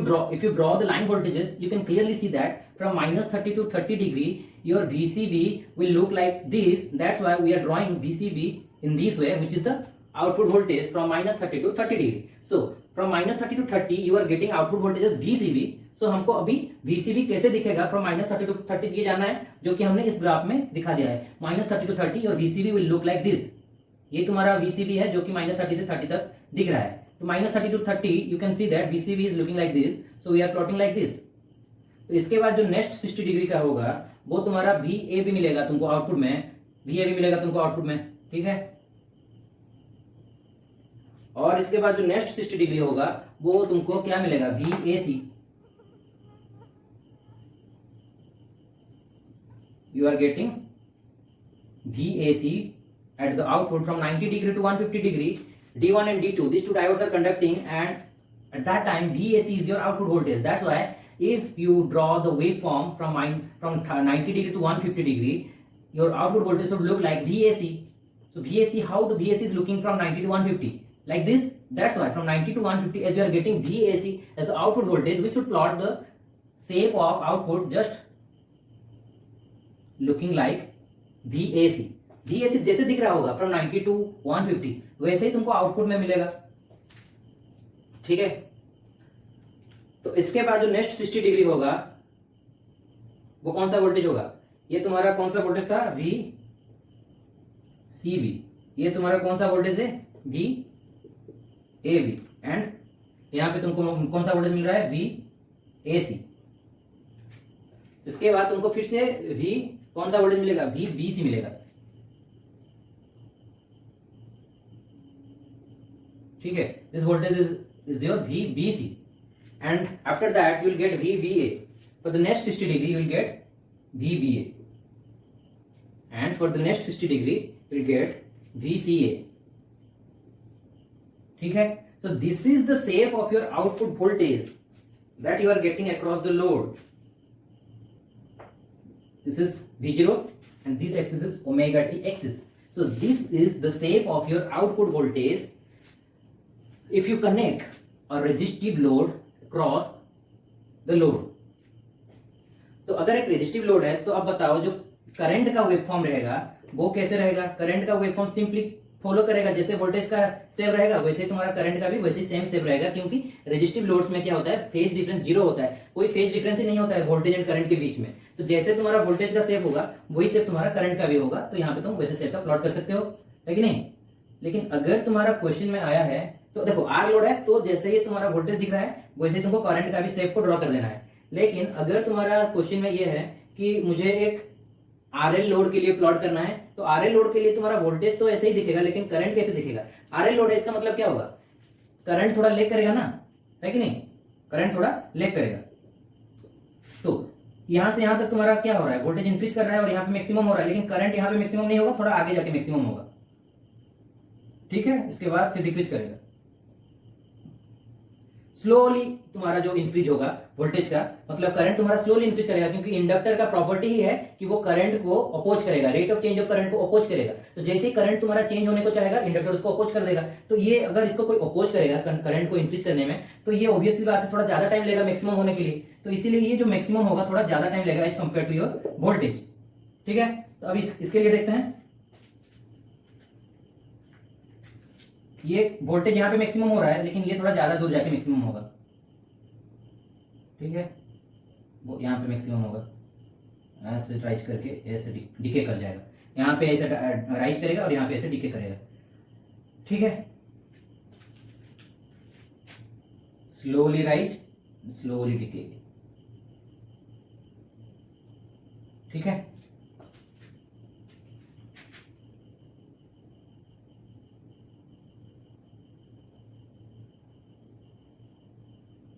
draw the line voltages, you can clearly see that from -30 to 30 degree, your VCB will look like this. That's why we are drawing VCB in this way, which is the output voltage from -30 to 30 degree. So from -30 to 30, you are getting output voltage as VCB. So हमको अभी VCB कैसे दिखेगा from -30 to 30 ये जानना है, जो कि हमने इस ग्राफ में दिखा दिया है। -30 to 30 और VCB will look like this। ये तुम्हारा VCB है जो कि -30 से 30 तक दिख रहा है। तो -30 to 30 you can see that VCB is looking like this, so we are plotting like this. तो इसके बाद जो नेक्स्ट 60 डिग्री का होगा वो तुम्हारा VAB मिलेगा तुमको आउटपुट में, VAB मिलेगा तुमको आउटपुट में, ठीक है। और इसके बाद जो नेक्स्ट 60 डिग्री होगा वो तुमको क्या मिलेगा, VAC। You are getting VAC at the output from 90 degree to 150 degree, D1 and D2, these two diodes are conducting, and at that time VAC is your output voltage. That's why if you draw the waveform from 90 degree to 150 degree, your output voltage would look like VAC. So VAC, how the VAC is looking from 90 to 150, like this. That's why from 90 to 150, as you are getting VAC as the output voltage, we should plot the shape of output just looking like VAC। VAC जैसे दिख रहा होगा फ्रॉम 90 टू 150, वैसे ही तुमको आउटपुट में मिलेगा, ठीक है। तो इसके बाद जो नेक्स्ट 60 डिग्री होगा वो कौन सा वोल्टेज होगा, ये तुम्हारा कौन सा वोल्टेज था, VCB। ये तुम्हारा कौन सा वोल्टेज है, VAB। एंड यहां पे तुमको कौन सा वोल्टेज मिल रहा है, VAC। इसके बाद तुमको फिर से कौन सा वोल्टेज मिलेगा, VBC मिलेगा, ठीक है। This voltage is your VBC, and after that you will get VBA। For the next 60 degree you will get VBA, and for the next 60 degree you will get VCA, ठीक है। So this is the shape of your output voltage that you are getting across the load. this is V0 and this axis is omega t axis. So this is the shape of your output voltage if you connect a resistive load across the load. तो अगर एक रेजिस्टिव लोड है तो अब बताओ जो करंट का वेवफॉर्म रहेगा वो कैसे रहेगा? करंट का वेवफॉर्म सिंपली फॉलो करेगा, जैसे वोल्टेज का सेव रहेगा वैसे तुम्हारा करंट का भी वैसे सेम सेव रहेगा, क्योंकि रेजिस्टिव लोड्स में क्या होता है, फेज डिफरेंस जीरो होता है, कोई फेज डिफरेंस ही नहीं होता है वोल्टेज एंड करंट के बीच में। तो जैसे तुम्हारा वोल्टेज का सेव होगा वही सेव तुम्हारा करंट का भी होगा, तो यहाँ पे तुम वैसे सेव का प्लॉट कर सकते हो, है कि नहीं? लेकिन अगर तुम्हारा क्वेश्चन में आया है तो देखो आर लोड है तो जैसे ही तुम्हारा वोल्टेज दिख रहा है वैसे तुमको करंट का भी सेव को ड्रॉ कर देना है। लेकिन अगर तुम्हारा क्वेश्चन में ये है कि मुझे एक आरएल लोड के लिए प्लॉट करना है, तो आरएल लोड के लिए तुम्हारा वोल्टेज तो ऐसे ही दिखेगा लेकिन करंट कैसे दिखेगा? आरएल लोड है इसका मतलब क्या होगा? करंट थोड़ा लेग करेगा ना, है कि नहीं? करंट थोड़ा लेग करेगा। तो यहां से यहां तक तुम्हारा क्या हो रहा है, वोल्टेज इंक्रीज कर रहा है और यहाँ पे मैक्सिमम हो रहा है, लेकिन करंट यहाँ पे मैक्सिमम नहीं होगा, थोड़ा आगे जाके मैक्सिमम होगा, ठीक है? इसके बाद फिर डिक्रीज करेगा। स्लोली तुम्हारा जो इंक्रीज होगा वोल्टेज का, मतलब करंट तुम्हारा स्लोली इंक्रीज करेगा, क्योंकि इंडक्टर का प्रॉपर्टी ही है कि वो करंट को अपोज करेगा, rate of change of current को अपोज करेगा। तो जैसे ही करंट तुम्हारा चेंज होने को चाहेगा इंडक्टर उसको अपोज कर देगा। तो ये अगर इसको कोई अपोज करेगा करंट को इंक्रीज करने में, तो ये ऑब्वियसली बात है थोड़ा ज्यादा टाइम लेगा मैक्सिमम होने के लिए, तो इसीलिए ये जो मैक्सिमम होगा थोड़ा ज्यादा टाइम लेगा as compare to your voltage, ठीक है? तो अब इसके लिए देखते हैं, ये वोल्टेज यहाँ पे मैक्सिमम हो रहा है लेकिन ये थोड़ा ज्यादा दूर जाके मैक्सिमम होगा, ठीक है? वो यहाँ पे मैक्सिमम होगा, ऐसे राइज करके ऐसे डिके कर जाएगा, यहाँ पे ऐसे राइज करेगा और यहाँ पे ऐसे डिके करेगा, ठीक है? स्लोली राइज स्लोली डिके, ठीक है?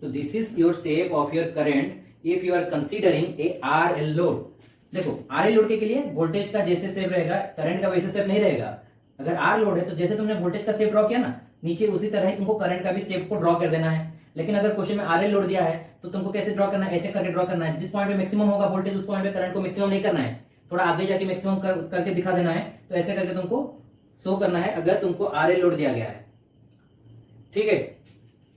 So this is your shape of your current if you are considering a RL load. देखो RL लोड के लिए वोल्टेज का जैसे सेव रहेगा करंट का वैसे सेव नहीं रहेगा। अगर R लोड है तो जैसे तुमने वोल्टेज का सेव ड्रॉ किया ना नीचे, उसी तरह ही तुमको करंट का भी सेव को ड्रॉ कर देना है। लेकिन अगर क्वेश्चन में RL लोड दिया है तो तुमको कैसे ड्रॉ करना है? ऐसे करके ड्रॉ करना है, जिस पॉइंट पे मैक्सिमम होगा वोल्टेज उस पॉइंट पे करंट को मैक्सिमम नहीं करना है, थोड़ा आगे जाके मैक्सिमम करके दिखा देना है। तो ऐसे करके तुमको शो करना है अगर तुमको RL लोड दिया गया है, ठीक है?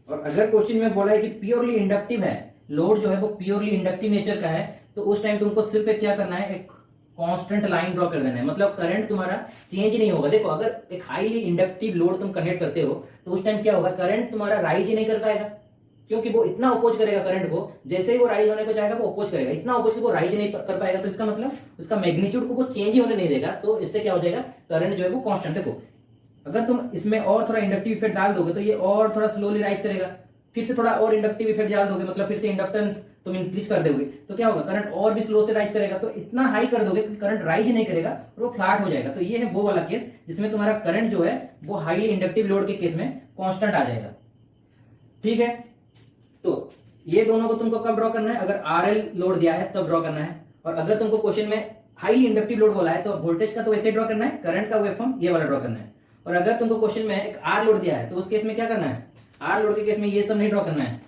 और अगर क्वेश्चन में बोला है कि प्योरली इंडक्टिव है, लोड जो है वो प्योरली इंडक्टिव नेचर का है, तो उस टाइम तुमको सिर्फ क्या करना है, एक कांस्टेंट लाइन ड्रॉ कर देना है, मतलब करंट तुम्हारा चेंज नहीं होगा। देखो अगर एक हाईली इंडक्टिव लोड तुम कनेक्ट करते हो तो उस टाइम क्या होगा, करंट तुम्हारा राइज ही नहीं कर पाएगा, क्योंकि वो इतना अपोज करेगा करंट को, जैसे ही वो राइज होने को चाहेगा वो अपोज करेगा, इतना अपोज कि वो राइज नहीं कर पाएगा। तो इसका मतलब उसका मैग्नीट्यूड को वो चेंज ही होने नहीं देगा, तो इससे क्या हो जाएगा, करंट जो है वो कांस्टेंट। देखो अगर तुम इसमें और थोड़ा इंडक्टिव इफेक्ट डाल दोगे तो ये और थोड़ा स्लोली राइज करेगा, फिर से थोड़ा और इंडक्टिव इफेक्ट डाल दोगे, मतलब फिर से इंडक्टेंस तुम इंक्रीज कर दोगे, तो क्या होगा, करंट और भी स्लो से राइज करेगा। तो इतना हाई कर दोगे कि करंट राइज ही नहीं करेगा और वो फ्लैट हो जाएगा। तो ये है वो वाला केस जिसमें तुम्हारा करंट जो है वो हाईली इंडक्टिव लोड के केस में कांस्टेंट आ जाएगा, ठीक है? तो ये दोनों को तुमको कब ड्रॉ करना है, अगर RL लोड दिया है तब ड्रॉ करना है। और अगर तुमको क्वेश्चन में हाईली इंडक्टिव लोड बोला है तो वोल्टेज का तो वैसे ड्रॉ करना है, करंट का वेवफॉर्म ये वाला ड्रॉ करना है। और अगर तुमको क्वेश्चन में एक R लोड दिया है तो उस केस में क्या करना है, R लोड के केस में ये सब नहीं ड्रॉ करना है,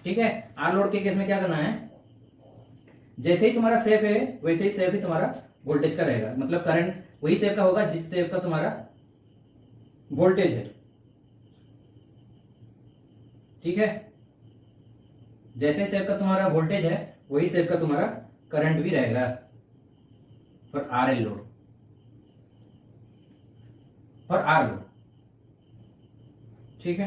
ठीक है? R लोड के केस में क्या करना है, जैसे ही तुम्हारा सेफ है वैसे ही सेफ ही तुम्हारा वोल्टेज का रहेगा, मतलब करंट वही सेफ का होगा जिस सेफ का तुम्हारा वोल्टेज है, ठीक है? जैसे सेफ का तुम्हारा वोल्टेज है वही सेफ का तुम्हारा करंट भी रहेगा फॉर RL लोड और R लोड, ठीक है?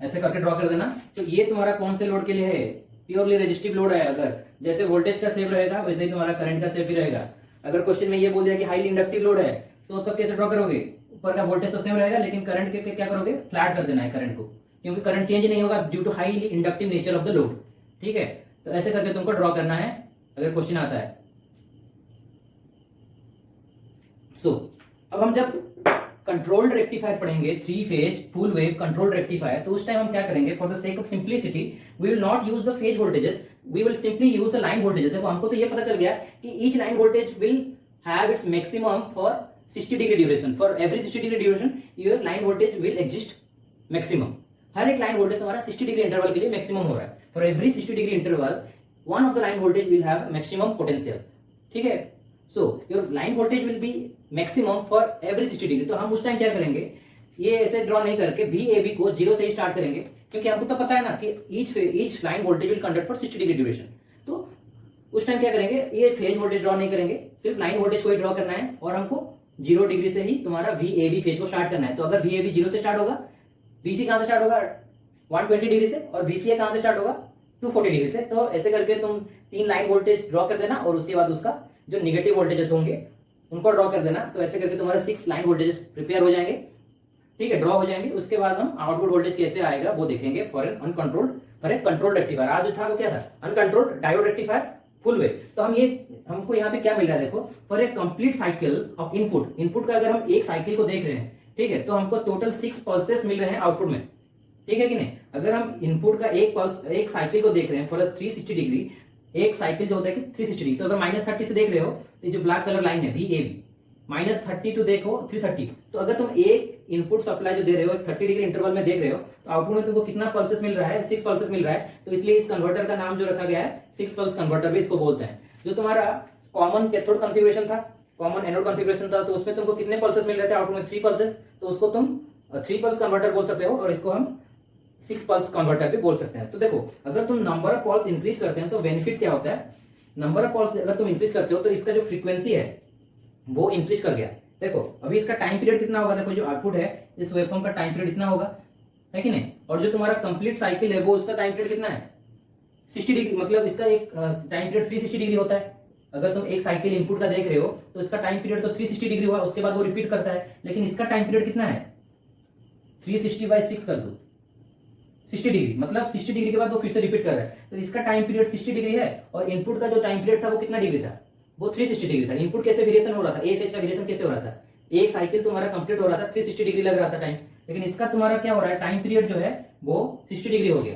ऐसे करके ड्रॉ कर देना। तो ये तुम्हारा कौन से लोड के लिए है, प्योरली रेजिस्टिव लोड है। अगर जैसे वोल्टेज का सेव रहेगा वैसे ही तुम्हारा करंट का सेव भी रहेगा। अगर क्वेश्चन में ये बोल दिया कि हाईली इंडक्टिव लोड है तो तब कैसे ड्रॉ करोगे, ऊपर का वोल्टेज तो सेम रहेगा लेकिन करंट के क्या करोगे, फ्लैट कर देना है करंट को, क्योंकि करंट चेंज नहीं होगा due to highly inductive nature of the load, ठीक है? तो ऐसे करके तुमको ड्रॉ करना है अगर क्वेश्चन आता है। अब हम जब कंट्रोल्ड रेक्टिफायर पढ़ेंगे, 3 phase full wave controlled rectifier, तो उस टाइम हम क्या करेंगे, for the sake of simplicity we will not use the phase voltages, we will simply use the line voltages. देखो हमको तो ये पता चल गया कि each line voltage will have its maximum for 60 degree duration, for every 60 degree duration your line voltage will exist maximum. हर एक लाइन वोल्टेज तुम्हारा 60 डिग्री इंटरवल के लिए मैक्सिमम हो रहा है। For every 60 degree interval one of the line voltage will have maximum potential, ठीक है। So your line voltage will B maximum for every 60 degree. तो हम उस टाइम क्या करेंगे, ये ऐसे ड्रॉ नहीं करके VAB को 0 से ही स्टार्ट करेंगे, क्योंकि हमको तो पता है ना कि each line voltage will conduct for 60 degree duration. तो उस टाइम क्या करेंगे, ये फेज वोल्टेज ड्रॉ नहीं करेंगे, सिर्फ लाइन वोल्टेज को ही ड्रॉ करना है और हमको 0 डिग्री से ही तुम्हारा VAB फेज को स्टार्ट करना है। तो अगर VAB 0 से स्टार्ट होगा, VC कहां से स्टार्ट होगा 120 डिग्री से, और VCA कहां से स्टार्ट होगा 240 डिग्री से। तो ऐसे करके तुम 3 लाइन वोल्टेज ड्रॉ कर देना और उसके बाद उसका जो निगेटिव वोल्टेजेस होंगे उनको ड्रॉ कर देना। तो ऐसे करके तुम्हारा 6 लाइन वोल्टेजेस प्रिपेयर हो जाएंगे, ठीक है, ड्रॉ हो जाएंगे। उसके बाद हम आउटपुट वोल्टेज कैसे आएगा वो देखेंगे for an uncontrolled, for a controlled rectifier. आज जो था वो क्या था, uncontrolled diode rectifier full wave. तो हमको यहाँ पे क्या मिल रहा है, देखो, for a complete cycle of input का अगर हम एक साइकिल को देख रहे हैं, ठीक है, तो हमको टोटल 6 पल्सेस मिल रहे हैं आउटपुट में, ठीक है कि नहीं। अगर हम इनपुट का एक साइकिल को देख रहे हैं फॉर 360 डिग्री, एक साइकिल जो होता है कि 360 डिग्री, तो अगर -30 से देख रहे हो तो जो ब्लैक कलर लाइन है VAB, -30 तो देखो 330। तो अगर तुम एक इनपुट सप्लाई जो दे रहे हो 30 डिग्री इंटरवल में देख रहे हो, तो आउटपुट में तुमको कितना पल्सेस मिल रहा है, 6 पल्सेस मिल रहा है। तो इसलिए इस कन्वर्टर का नाम जो रखा गया है 6 पल्स कन्वर्टर भी इसको बोलते हैं। जो तुम्हारा कॉमन कैथोड कॉन्फ़िगरेशन था, कॉमन एनोड कॉन्फ़िगरेशन था, तो उसमें तुमको कितने पल्सेस मिल रहे थे आउटपुट में, 3 पल्सेस। तो उसको तुम 3 पल्स कन्वर्टर बोल सकते हो और इसको हम 6 पल्स कन्वर्टर भी बोल सकते हैं। तो देखो, अगर तुम नंबर ऑफ पल्स इंक्रीज करते हैं तो बेनिफिट क्या होता है, नंबर ऑफ पल्स अगर तुम इंक्रीज करते हो तो इसका जो फ्रीक्वेंसी है वो इंक्रीज कर गया। देखो अभी इसका टाइम पीरियड कितना होगा, देखो जो आउटपुट है इस वेवफॉर्म का टाइम पीरियड इतना होगा, है कि नहीं। और जो तुम्हारा कंप्लीट साइकिल है वो उसका टाइम पीरियड कितना है 60 डिग्री, मतलब इसका एक टाइम पीरियड 360 डिग्री होता है। अगर तुम एक साइकिल इनपुट का देख रहे हो तो इसका टाइम पीरियड तो 360 डिग्री हुआ, उसके बाद वो रिपीट करता है। लेकिन इसका टाइम पीरियड कितना है 360/6 कर दो, 60 डिग्री, मतलब 60 डिग्री के बाद वो फिर से रिपीट कर रहा है। तो इसका टाइम पीरियड 60 डिग्री है और इनपुट का जो टाइम पीरियड था वो कितना डिग्री था, वो 360 डिग्री था। इनपुट कैसे वेरिएशन हो रहा था, ए फेज का वेरिएशन कैसे हो रहा था, एक साइकिल तुम्हारा कंप्लीट हो रहा था 360 डिग्री लग रहा था टाइम, लेकिन इसका तुम्हारा क्या हो रहा है, टाइम पीरियड जो है वो 60 डिग्री हो गया।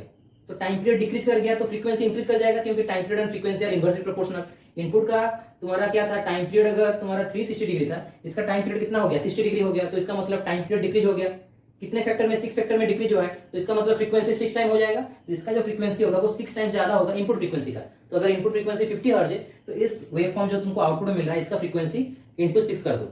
तो टाइम पीरियड डिक्रीज कर गया तो फ्रीक्वेंसी इंक्रीज कर जाएगा, क्योंकि time period and frequency are inversely proportional. Input का तुम्हारा क्या था, टाइम पीरियड अगर तुम्हारा 360 डिग्री था, इसका टाइम पीरियड कितना हो गया 60 डिग्री हो गया। तो इसका मतलब टाइम पीरियड डिक्रीज हो गया, कितने फैक्टर में 6 फैक्टर में डिक्रीज हुआ है। तो इसका मतलब फ्रीक्वेंसी 6 टाइम हो जाएगा। तो इसका जो फ्रीक्वेंसी होगा वो 6 टाइम ज्यादा होगा इनपुट फ्रीक्वेंसी का। तो अगर इनपुट फ्रीक्वेंसी 50 हर्ट्ज है तो इस वेवफॉर्म जो तुमको आउटपुट में मिल रहा है इसका फ्रीक्वेंसी इंटू 6 कर दो,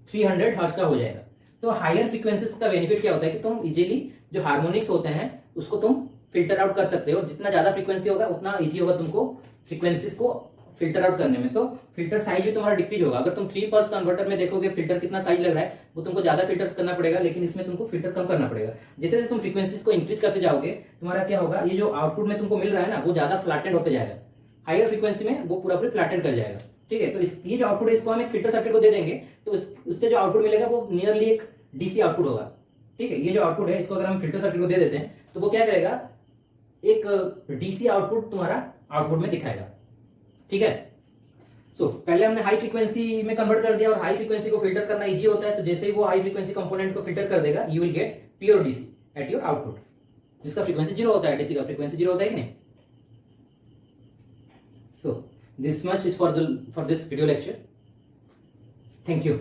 300 हर्ट्ज का हो जाएगा। तो हायर फ्रीक्वेंसीज का बेनिफिट क्या होता है कि तुम इजीली जो हार्मोनिक्स होते हैं उसको तुम फिल्टर आउट कर सकते हो। जितना ज्यादा फ्रीक्वेंसी होगा उतना इजी होगा तुमको फ्रीक्वेंसीज को फिल्टर आउट करने में। तो फिल्टर साइज भी तुम्हारा डिक्रीज होगा। अगर तुम 3 पल्स कन्वर्टर में देखोगे फिल्टर कितना साइज लग रहा है, वो तुमको ज्यादा फिल्टर्स करना पड़ेगा, लेकिन इसमें तुमको फिल्टर कम करना पड़ेगा। जैसे जैसे तुम फ्रीक्वेंसीज को इंक्रीज करते जाओगे तुम्हारा क्या होगा, ये जो आउटपुट में तुमको मिल रहा है ना वो ज्यादा फ्लैटेंड होते जाएगा, हायर फ्रीक्वेंसी में वो पूरा पूरी फ्लैटेंड कर जाएगा, ठीक है। तो ये जो आउटपुट है इसको हम एक फिल्टर सर्किट को दे देंगे तो उससे जो आउटपुट मिलेगा वो नियरली एक डीसी आउटपुट होगा, ठीक है। ये जो आउटपुट है इसको अगर हम फिल्टर सर्किट को दे देते हैं तो वो क्या करेगा, एक डीसी आउटपुट तुम्हारा आउटपुट में दिखाएगा, ठीक है। सो पहले हमने हाई फ्रीक्वेंसी में कन्वर्ट कर दिया और हाई फ्रीक्वेंसी को फिल्टर करना इजी होता है। तो जैसे ही वो हाई फ्रीक्वेंसी कंपोनेंट को फिल्टर कर देगा you will get pure DC at your output, जिसका फ्रीक्वेंसी 0 होता है, डीसी का फ्रीक्वेंसी 0 होता है कि नहीं। So this much is for this video lecture. Thank you.